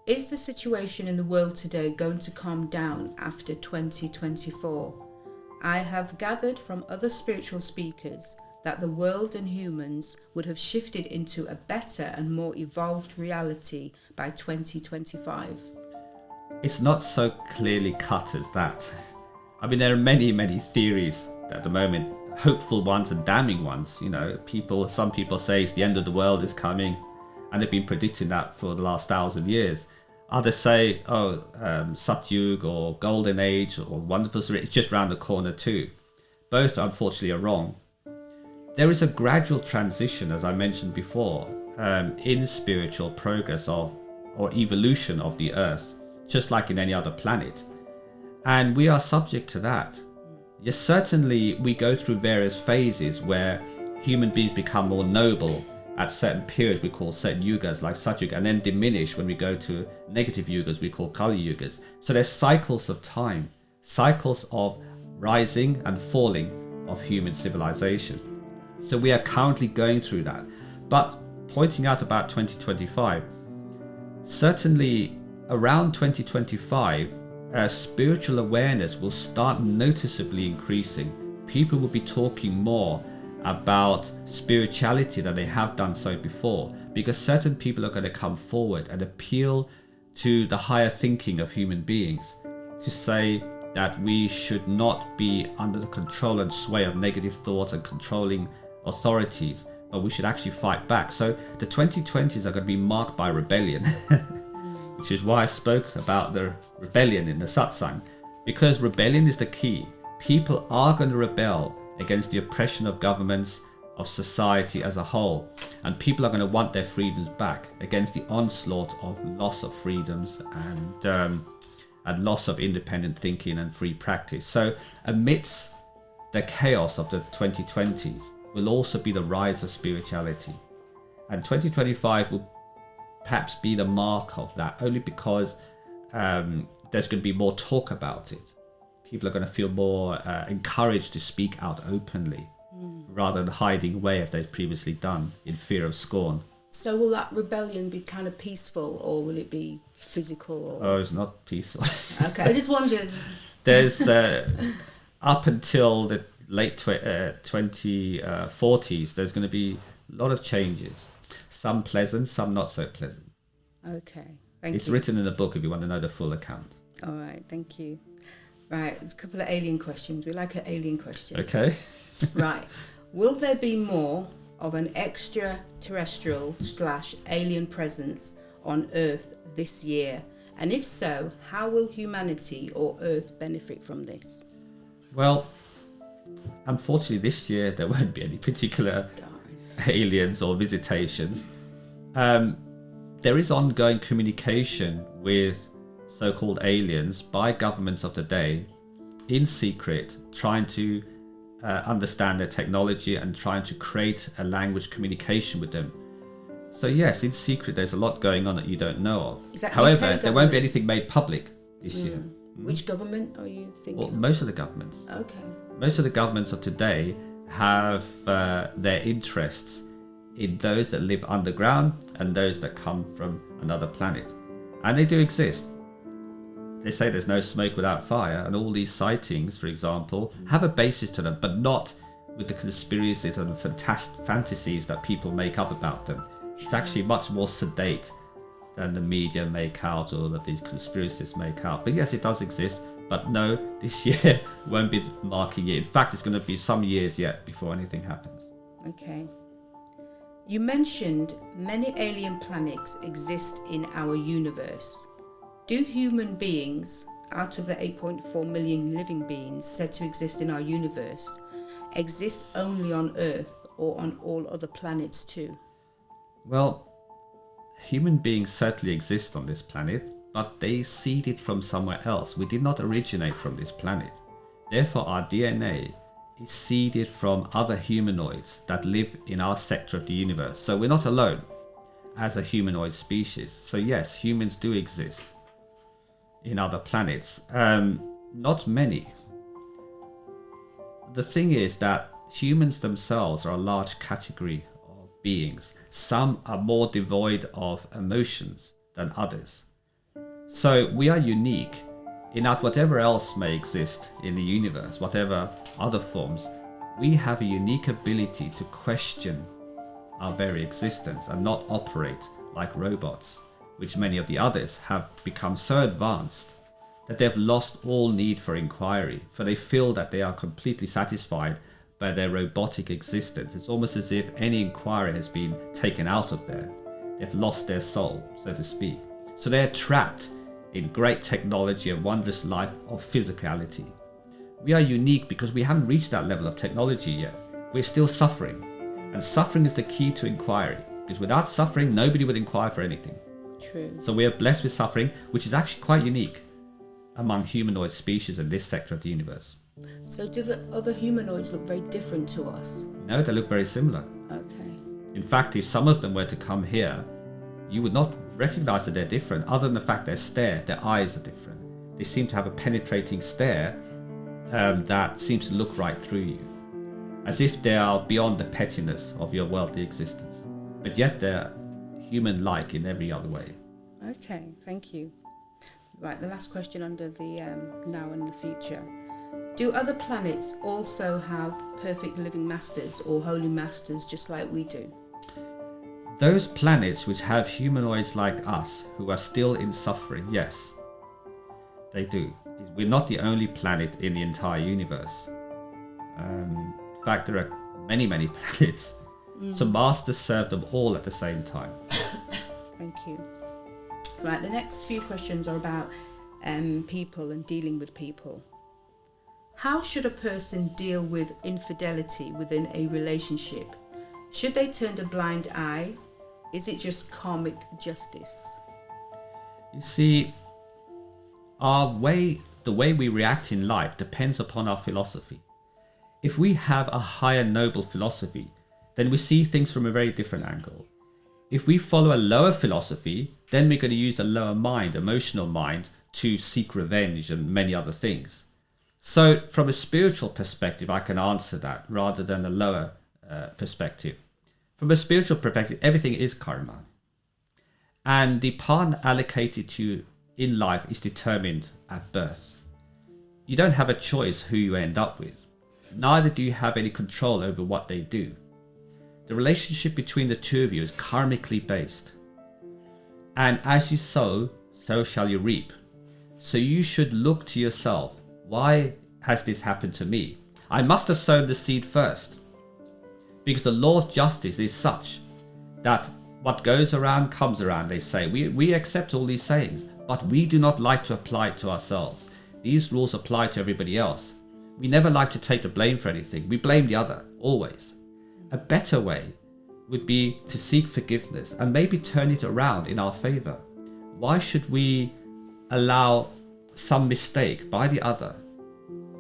Is the situation in the world today going to calm down after 2024? I have gathered from other spiritual speakers that the world and humans would have shifted into a better and more evolved reality by 2025. It's not so clearly cut as that. I mean, there are many, many theories at the moment, hopeful ones and damning ones. You know, some people say it's the end of the world is coming, and they've been predicting that for the last 1,000 years. Others say, Satyug or Golden Age or Wonderful Spirit, it's just round the corner too. Both, unfortunately, are wrong. There is a gradual transition, as I mentioned before, in spiritual progress or evolution of the Earth, just like in any other planet. And we are subject to that. Yes, certainly we go through various phases where human beings become more noble at certain periods we call certain yugas like Satyug, and then diminish when we go to negative yugas we call Kali yugas. So there's cycles of time, cycles of rising and falling of human civilization. So we are currently going through that. But pointing out about 2025, certainly around 2025, spiritual awareness will start noticeably increasing. People will be talking more about spirituality than they have done so before, because certain people are going to come forward and appeal to the higher thinking of human beings to say that we should not be under the control and sway of negative thoughts and controlling authorities, but we should actually fight back. So the 2020s are going to be marked by rebellion, which is why I spoke about the rebellion in the satsang, because rebellion is the key. People are going to rebel against the oppression of governments, of society as a whole, and people are going to want their freedoms back against the onslaught of loss of freedoms and loss of independent thinking and free practice. So amidst the chaos of the 2020s will also be the rise of spirituality, and 2025 will perhaps be the mark of that, only because there's going to be more talk about it. People are going to feel more encouraged to speak out openly rather than hiding away as they've previously done in fear of scorn. So will that rebellion be kind of peaceful, or will it be physical? Or... Oh, it's not peaceful. Okay, I just wondered. There's up until the late 2040s, there's going to be a lot of changes. Some pleasant, some not so pleasant. Okay, thank you. It's written in a book if you want to know the full account. All right, thank you. Right, there's a couple of alien questions. We like an alien question. Okay. Right. Will there be more of an extraterrestrial / alien presence on Earth this year? And if so, how will humanity or Earth benefit from this? Well, unfortunately this year there won't be any particular aliens or visitations. There is ongoing communication with so-called aliens by governments of the day in secret, trying to understand their technology and trying to create a language communication with them. So yes, in secret there's a lot going on that you don't know of. Is that However, UK there won't be government? anything made public this year. Which government are you thinking Well, of? most of the governments. Okay. Most of the governments of today have their interests in those that live underground and those that come from another planet. And they do exist. They say there's no smoke without fire, and all these sightings, for example, have a basis to them, but not with the conspiracies and fantasies that people make up about them. It's actually much more sedate than the media make out or that these conspiracies make out. But yes, it does exist. But no, this year won't be marking it. In fact, it's going to be some years yet before anything happens. Okay. You mentioned many alien planets exist in our universe. Do human beings, out of the 8.4 million living beings said to exist in our universe, exist only on Earth or on all other planets too? Well, human beings certainly exist on this planet, but they seeded from somewhere else. We did not originate from this planet. Therefore, our DNA is seeded from other humanoids that live in our sector of the universe. So we're not alone as a humanoid species. So yes, humans do exist in other planets. Not many. The thing is that humans themselves are a large category of beings. Some are more devoid of emotions than others. So we are unique in that whatever else may exist in the universe, whatever other forms, we have a unique ability to question our very existence and not operate like robots, which many of the others have become so advanced that they've lost all need for inquiry, for they feel that they are completely satisfied by their robotic existence. It's almost as if any inquiry has been taken out of there. They've lost their soul, so to speak. So they're trapped in great technology and wondrous life of physicality. We are unique because we haven't reached that level of technology yet. We're still suffering. And suffering is the key to inquiry, because without suffering, nobody would inquire for anything. True. So we are blessed with suffering, which is actually quite unique among humanoid species in this sector of the universe. So do the other humanoids look very different to us? No, they look very similar. Okay. In fact, if some of them were to come here, you would not recognize that they're different, other than the fact their eyes are different. They seem to have a penetrating stare that seems to look right through you, as if they are beyond the pettiness of your worldly existence, but yet they're human-like in every other way. Okay, thank you. Right, the last question under the now and the future. Do other planets also have perfect living masters or holy masters just like we do? Those planets which have humanoids like us who are still in suffering, yes, they do. We're not the only planet in the entire universe. In fact, there are many, many planets. So masters serve them all at the same time. Thank you. Right, the next few questions are about people and dealing with people. How should a person deal with infidelity within a relationship? Should they turn a blind eye? Is it just karmic justice? You see, the way we react in life depends upon our philosophy. If we have a higher noble philosophy, then we see things from a very different angle. If we follow a lower philosophy, then we're going to use the lower mind, emotional mind, to seek revenge and many other things. So from a spiritual perspective, I can answer that rather than a lower perspective. From a spiritual perspective, everything is karma. And the part allocated to you in life is determined at birth. You don't have a choice who you end up with. Neither do you have any control over what they do. The relationship between the two of you is karmically based. And as you sow, so shall you reap. So you should look to yourself. Why has this happened to me? I must have sown the seed first. Because the law of justice is such that what goes around comes around, they say. We accept all these sayings, but we do not like to apply it to ourselves. These rules apply to everybody else. We never like to take the blame for anything. We blame the other, always. A better way would be to seek forgiveness and maybe turn it around in our favor. Why should we allow some mistake by the other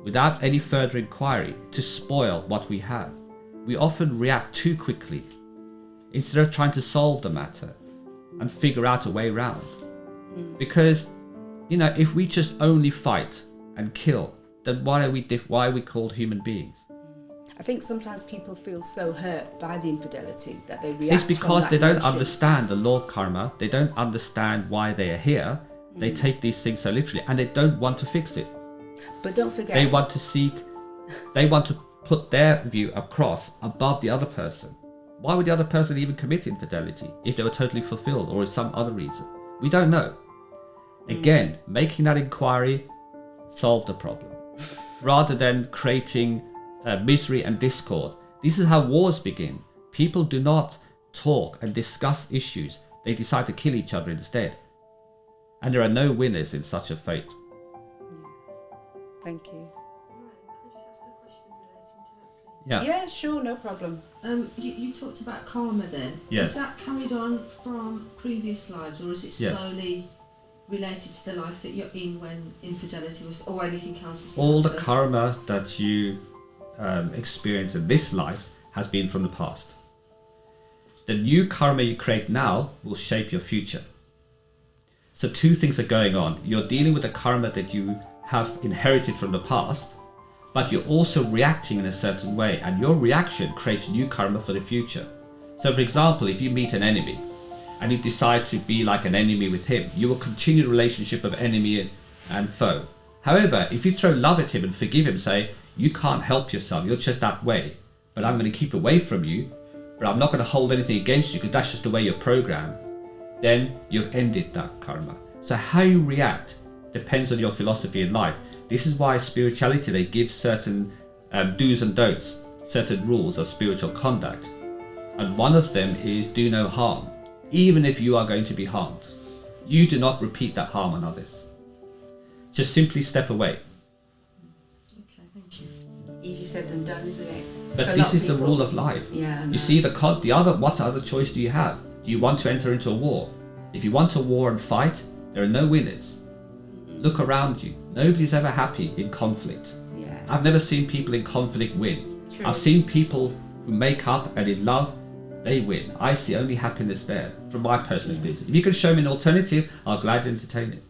without any further inquiry to spoil what we have? We often react too quickly. instead of trying to solve the matter and figure out a way around. Because, you know, if we just only fight and kill, then why are we called human beings? I think sometimes people feel so hurt by the infidelity that they react. It's because from they that don't emotion. understand the law of karma. They don't understand why they are here. They take these things so literally, and they don't want to fix it. But don't forget, They want to put their view across above the other person. Why would the other person even commit infidelity if they were totally fulfilled or some other reason? We don't know. Again, making that inquiry solved the problem rather than creating misery and discord. This is how wars begin. People do not talk and discuss issues. They decide to kill each other instead. And there are no winners in such a fate. thank you. Could I just ask a question relating to that, please? Yeah. Yeah, sure, no problem. You talked about karma then. Yes. Is that carried on from previous lives, or is it Yes. solely related to the life that you're in when infidelity was, or anything else was All the happened? karma that you experience in this life has been from the past. The new karma you create now will shape your future. So two things are going on. You're dealing with the karma that you have inherited from the past, but you're also reacting in a certain way, and your reaction creates new karma for the future. So for example, if you meet an enemy and you decide to be like an enemy with him, you will continue the relationship of enemy and foe. However, if you throw love at him and forgive him, say, you can't help yourself, you're just that way, but I'm going to keep away from you, but I'm not going to hold anything against you because that's just the way you're programmed, then you've ended that karma. So how you react depends on your philosophy in life. This is why spirituality, they give certain do's and don'ts, certain rules of spiritual conduct. And one of them is do no harm, even if you are going to be harmed. You do not repeat that harm on others. Just simply step away. Okay, thank you. Easy said than done, isn't it? For But a this lot is of the people. rule of life. Yeah, I know. You see, what other choice do you have? Do you want to enter into a war? If you want a war and fight, there are no winners. Look around you. Nobody's ever happy in conflict. Yeah. I've never seen people in conflict win. True. I've seen people who make up and in love, they win. I see only happiness there, from my personal experience. If you can show me an alternative, I'll gladly entertain it.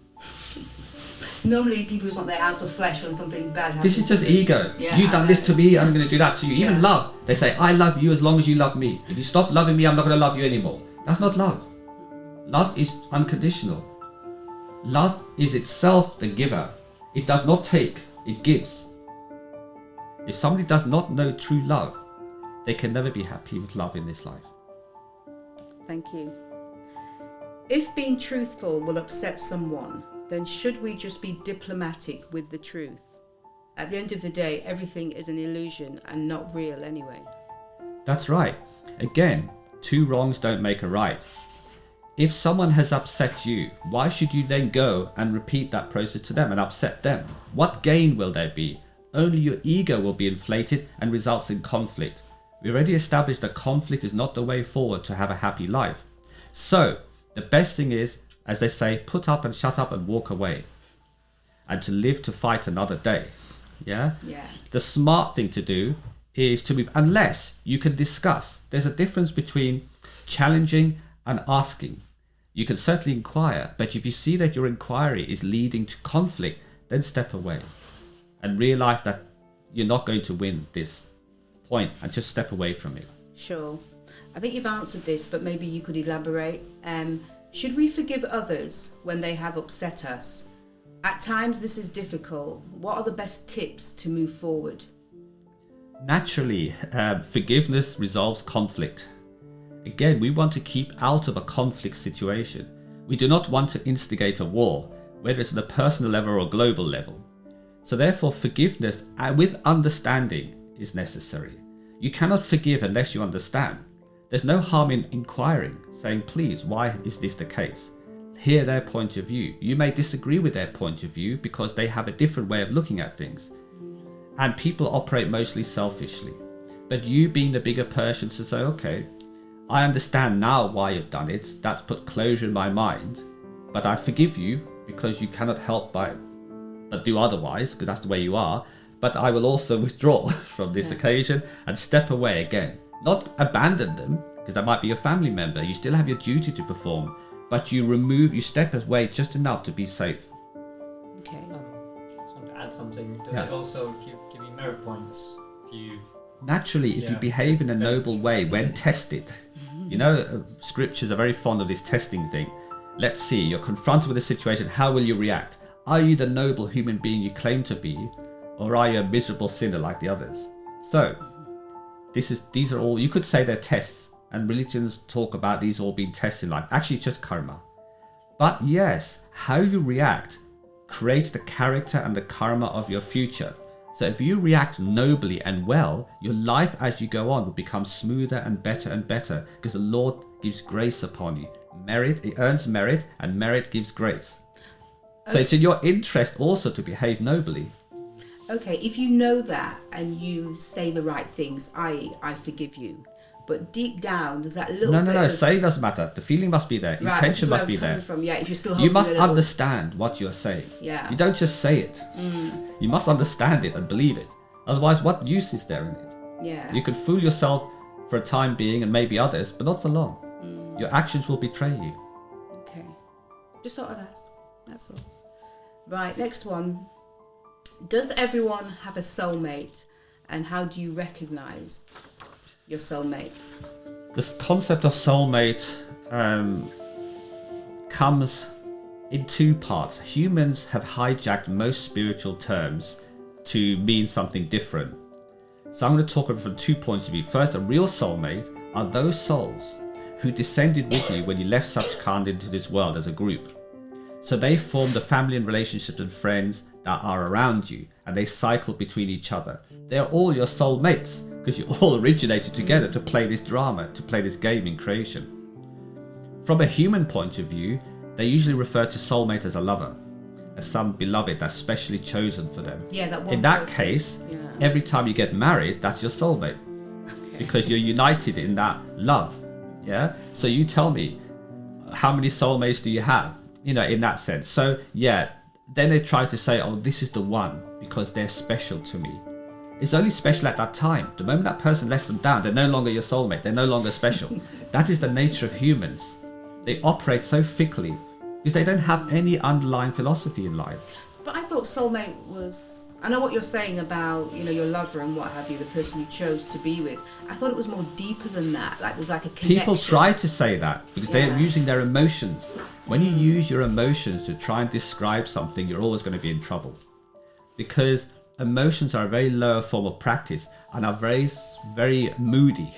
Normally people just want their ounce of flesh when something bad happens. This is just ego. Yeah, You've I done this know. to me, I'm going to do that to you. Even Yeah. love. They say, I love you as long as you love me. If you stop loving me, I'm not going to love you anymore. That's not love. Love is unconditional. Love is itself the giver. It does not take, it gives. If somebody does not know true love, they can never be happy with love in this life. Thank you. If being truthful will upset someone, then should we just be diplomatic with the truth? At the end of the day, everything is an illusion and not real anyway. That's right. Again, two wrongs don't make a right. If someone has upset you, why should you then go and repeat that process to them and upset them? What gain will there be? Only your ego will be inflated and results in conflict. We already established that conflict is not the way forward to have a happy life. So, the best thing is, as they say, put up and shut up and walk away. And to live to fight another day. Yeah? Yeah. The smart thing to do is to move, unless you can discuss. There's a difference between challenging and asking. You can certainly inquire, but if you see that your inquiry is leading to conflict, then step away and realize that you're not going to win this point and just step away from it. Sure. I think you've answered this, but maybe you could elaborate. Should we forgive others when they have upset us? At times this is difficult. What are the best tips to move forward? Naturally, forgiveness resolves conflict. Again, we want to keep out of a conflict situation. We do not want to instigate a war, whether it's at a personal level or a global level. So therefore, forgiveness with understanding is necessary. You cannot forgive unless you understand. There's no harm in inquiring, saying, please, why is this the case? Hear their point of view. You may disagree with their point of view because they have a different way of looking at things. And people operate mostly selfishly. But you being the bigger person to say, okay, I understand now why you've done it. That's put closure in my mind. But I forgive you because you cannot help but do otherwise, because that's the way you are. But I will also withdraw from this occasion and step away again. Not abandon them, because that might be your family member. You still have your duty to perform, but you step away just enough to be safe. Okay. Just want to add something. Does Yeah. it also give you merit points if you? Naturally, if you Yeah. behave in a noble way when tested, you know, scriptures are very fond of this testing thing. Let's see, you're confronted with a situation, how will you react? Are you the noble human being you claim to be, or are you a miserable sinner like the others? So, these are all, you could say they're tests, and religions talk about these all being tests in life. Actually, it's just karma. But yes, how you react creates the character and the karma of your future. So if you react nobly and well, your life as you go on will become smoother and better, because the Lord gives grace upon you. Merit, it earns merit, and merit gives grace. So it's in your interest also to behave nobly. Okay, if you know that and you say the right things, I forgive you. But deep down, there's that little bit No. of... Saying doesn't matter. The feeling must be there. Right, Intention this must is be where I there. was coming from. Yeah, if you're still You holding must a little... understand what you're saying. Yeah. You don't just say it. You must understand it and believe it. Otherwise, what use is there in it? Yeah. You could fool yourself for a time being and maybe others, but not for long. Your actions will betray you. Okay. Just thought I'd ask. That's all. Right, next one. Does everyone have a soulmate? And how do you recognise your soulmates? This concept of soulmate comes in two parts. Humans have hijacked most spiritual terms to mean something different. So I'm going to talk about it from 2 points of view. First, a real soulmate are those souls who descended with you when you left Satgurus into this world as a group. So they form the family and relationships and friends that are around you, and they cycle between each other. They're all your soulmates because you all originated together to play this drama, to play this game in creation. From a human point of view, they usually refer to soulmate as a lover, as some beloved that's specially chosen for them. Yeah, that one In that person. case, Yeah. every time you get married, that's your soulmate, because you're united in that love. Yeah. So you tell me, how many soulmates do you have? You know, in that sense. So yeah, then they try to say, oh, this is the one because they're special to me. It's only special at that time. The moment that person lets them down, they're no longer your soulmate. They're no longer special. That is the nature of humans. They operate so fickly because they don't have any underlying philosophy in life. But I thought soulmate was... I know what you're saying about, you know, your lover and what have you, the person you chose to be with. I thought it was more deeper than that. Like there's like a connection. People try to say that because they're Yeah. using their emotions. When you use your emotions to try and describe something, you're always going to be in trouble. Because emotions are a very lower form of practice and are very, very moody.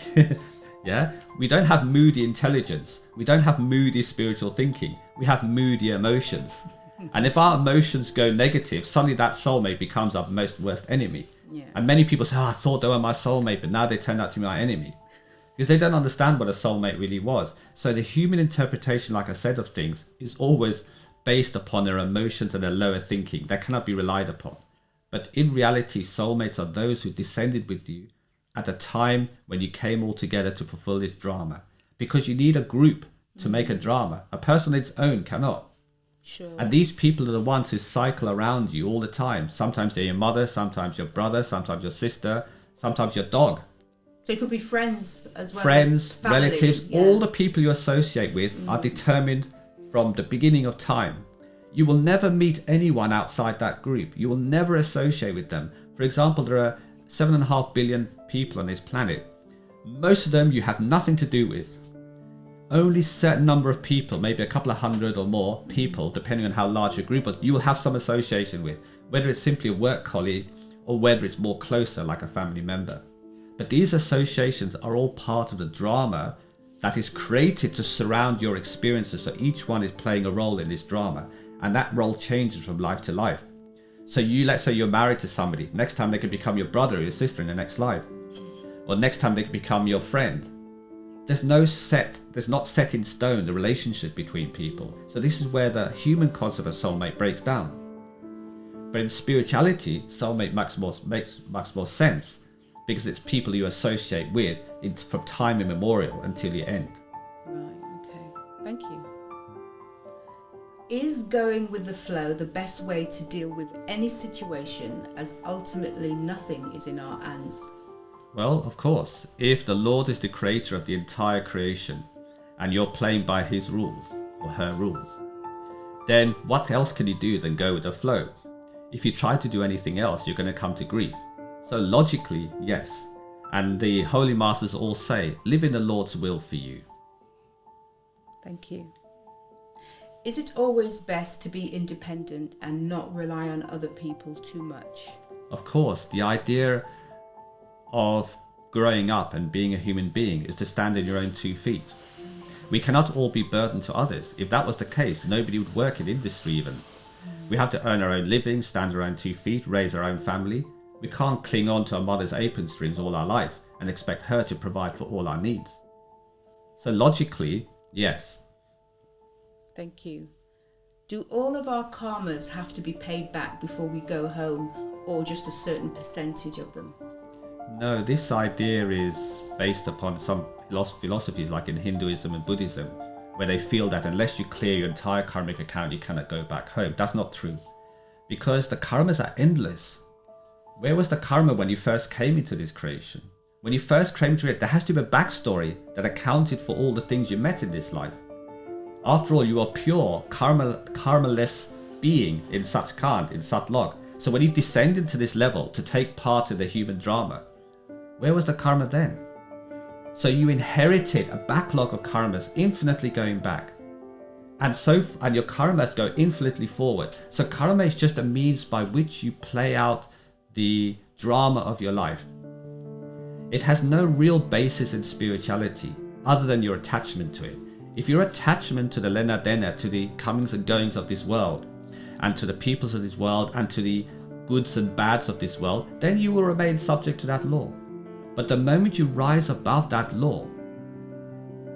Yeah? We don't have moody intelligence. We don't have moody spiritual thinking. We have moody emotions. And if our emotions go negative, suddenly that soulmate becomes our most worst enemy. Yeah. And many people say, oh, I thought they were my soulmate, but now they turned out to be my enemy. Because they don't understand what a soulmate really was. So the human interpretation, like I said, of things is always based upon their emotions and their lower thinking. That cannot be relied upon. But in reality, soulmates are those who descended with you at a time when you came all together to fulfill this drama. Because you need a group to make a drama. A person on its own cannot. Sure. And these people are the ones who cycle around you all the time. Sometimes they're your mother, sometimes your brother, sometimes your sister, sometimes your dog. So it could be friends as well as Friends, family. relatives, Yeah. all the people you associate with are determined from the beginning of time. You will never meet anyone outside that group. You will never associate with them. For example, there are 7.5 billion people on this planet. Most of them you have nothing to do with. Only a certain number of people, maybe a couple of hundred or more people, depending on how large your group is, you will have some association with, whether it's simply a work colleague or whether it's more closer like a family member. But these associations are all part of the drama that is created to surround your experiences. So each one is playing a role in this drama, and that role changes from life to life. So let's say you're married to somebody. Next time they could become your brother or your sister in the next life. Or next time they could become your friend. There's not set in stone the relationship between people. So this is where the human concept of soulmate breaks down. But in spirituality, soulmate makes much more sense because it's people you associate with from time immemorial until you end. Right, okay. Thank you. Is going with the flow the best way to deal with any situation, as ultimately nothing is in our hands? Well, of course, if the Lord is the creator of the entire creation and you're playing by his rules or her rules, then what else can you do than go with the flow? If you try to do anything else, you're going to come to grief. So logically, yes. And the Holy Masters all say, live in the Lord's will for you. Thank you. Is it always best to be independent and not rely on other people too much? Of course, the idea of growing up and being a human being is to stand on your own 2 feet. We cannot all be burdened to others. If that was the case, nobody would work in industry even. We have to earn our own living, stand on our own 2 feet, raise our own family. We can't cling on to our mother's apron strings all our life and expect her to provide for all our needs. So logically, yes. Thank you. Do all of our karmas have to be paid back before we go home, or just a certain percentage of them? No, this idea is based upon some philosophies like in Hinduism and Buddhism, where they feel that unless you clear your entire karmic account, you cannot go back home. That's not true, because the karmas are endless. Where was the karma when you first came into this creation? When you first came to it, there has to be a backstory that accounted for all the things you met in this life. After all, you are pure, karma-less being in Satgurus, in Satlok. So when you descended to this level to take part in the human drama, where was the karma then? So you inherited a backlog of karmas infinitely going back. And your karmas go infinitely forward. So karma is just a means by which you play out the drama of your life. It has no real basis in spirituality other than your attachment to it. If your attachment to the Lena Dena, to the comings and goings of this world, and to the peoples of this world, and to the goods and bads of this world, then you will remain subject to that law. But the moment you rise above that law,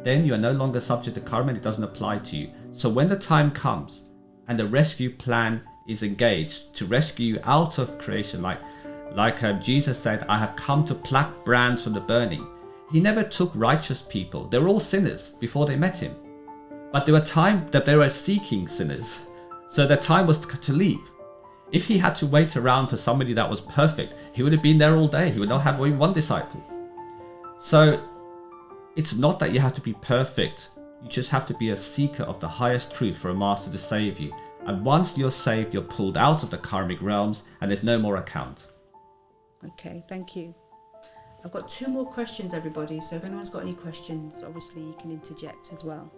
then you are no longer subject to karma and it doesn't apply to you. So when the time comes and the rescue plan is engaged to rescue you out of creation, like Jesus said, I have come to pluck brands from the burning. He never took righteous people. They were all sinners before they met him. But there were times that they were seeking sinners. So their time was to leave. If he had to wait around for somebody that was perfect, he would have been there all day. He would not have even one disciple. So it's not that you have to be perfect. You just have to be a seeker of the highest truth for a master to save you. And once you're saved, you're pulled out of the karmic realms and there's no more account. Okay, thank you. I've got 2 more questions, everybody. So if anyone's got any questions, obviously you can interject as well.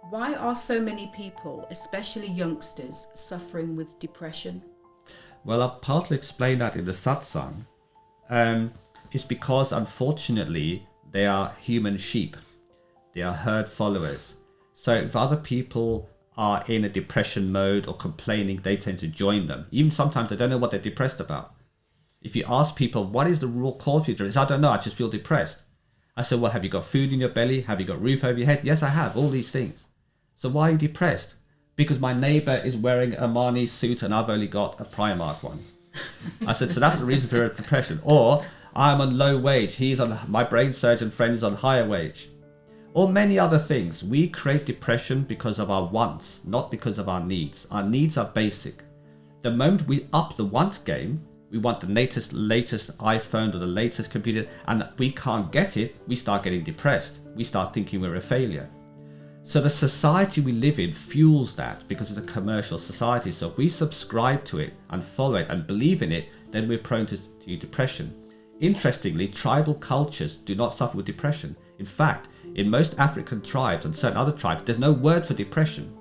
Why are so many people, especially youngsters, suffering with depression? Well, I've partly explained that in the satsang. It's because, unfortunately, they are human sheep. They are herd followers. So if other people are in a depression mode or complaining, they tend to join them. Even sometimes they don't know what they're depressed about. If you ask people, what is the raw cause of your I don't know, I just feel depressed. I said, well, have you got food in your belly? Have you got roof over your head? Yes, I have, all these things. So why are you depressed? Because my neighbor is wearing a Armani suit and I've only got a Primark one. I said, so that's the reason for your depression. Or I'm on low wage. My brain surgeon friend is on higher wage. Or many other things. We create depression because of our wants, not because of our needs. Our needs are basic. The moment we up the want game, we want the latest iPhone or the latest computer, and we can't get it, we start getting depressed. We start thinking we're a failure. So the society we live in fuels that because it's a commercial society. So if we subscribe to it and follow it and believe in it, then we're prone to depression. Interestingly, tribal cultures do not suffer with depression. In fact, in most African tribes and certain other tribes, there's no word for depression.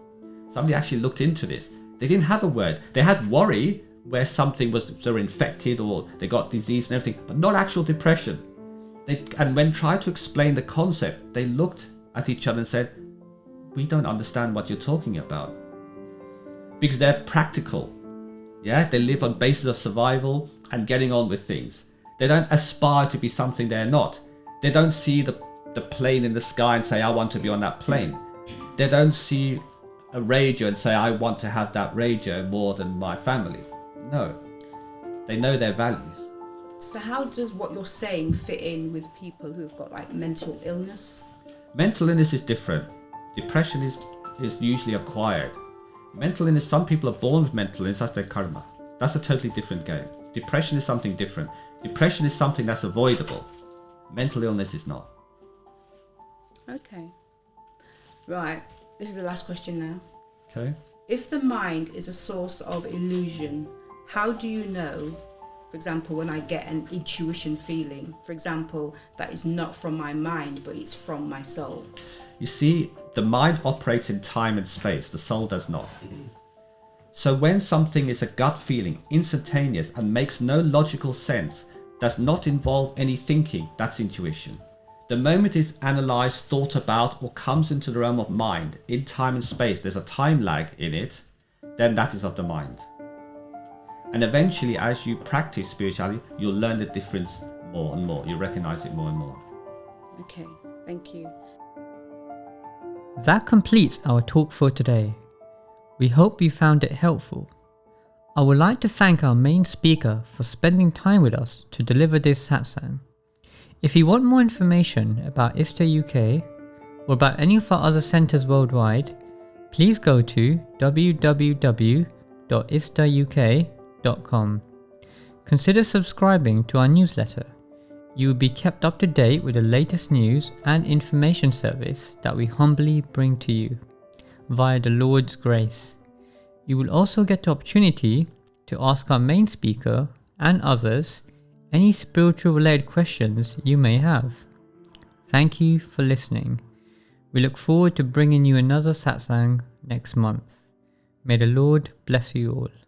Somebody actually looked into this. They didn't have a word. They had worry where something they were infected or they got disease and everything, but not actual depression. And when tried to explain the concept, they looked at each other and said, we don't understand what you're talking about. Because they're practical. Yeah, they live on basis of survival and getting on with things. They don't aspire to be something they're not. They don't see the plane in the sky and say, I want to be on that plane. They don't see a radio and say, I want to have that radio more than my family. No. They know their values. So how does what you're saying fit in with people who've got like mental illness? Mental illness is different. Depression is usually acquired. Mental illness, some people are born with mental illness, that's their karma. That's a totally different game. Depression is something different. Depression is something that's avoidable. Mental illness is not. Okay. Right. This is the last question now. Okay. If the mind is a source of illusion, how do you know, for example, when I get an intuition feeling, for example, that is not from my mind, but it's from my soul? You see, the mind operates in time and space, the soul does not. So when something is a gut feeling, instantaneous, and makes no logical sense, does not involve any thinking, that's intuition. The moment it's analysed, thought about, or comes into the realm of mind, in time and space, there's a time lag in it, then that is of the mind. And eventually, as you practice spirituality, you'll learn the difference more and more. You'll recognise it more and more. Okay, thank you. That completes our talk for today. We hope you found it helpful. I would like to thank our main speaker for spending time with us to deliver this satsang. If you want more information about ISTAuk UK or about any of our other centres worldwide, please go to www.istauk.com. Consider subscribing to our newsletter. You will be kept up to date with the latest news and information service that we humbly bring to you via the Lord's grace. You will also get the opportunity to ask our main speaker and others any spiritual related questions you may have. Thank you for listening. We look forward to bringing you another satsang next month. May the Lord bless you all.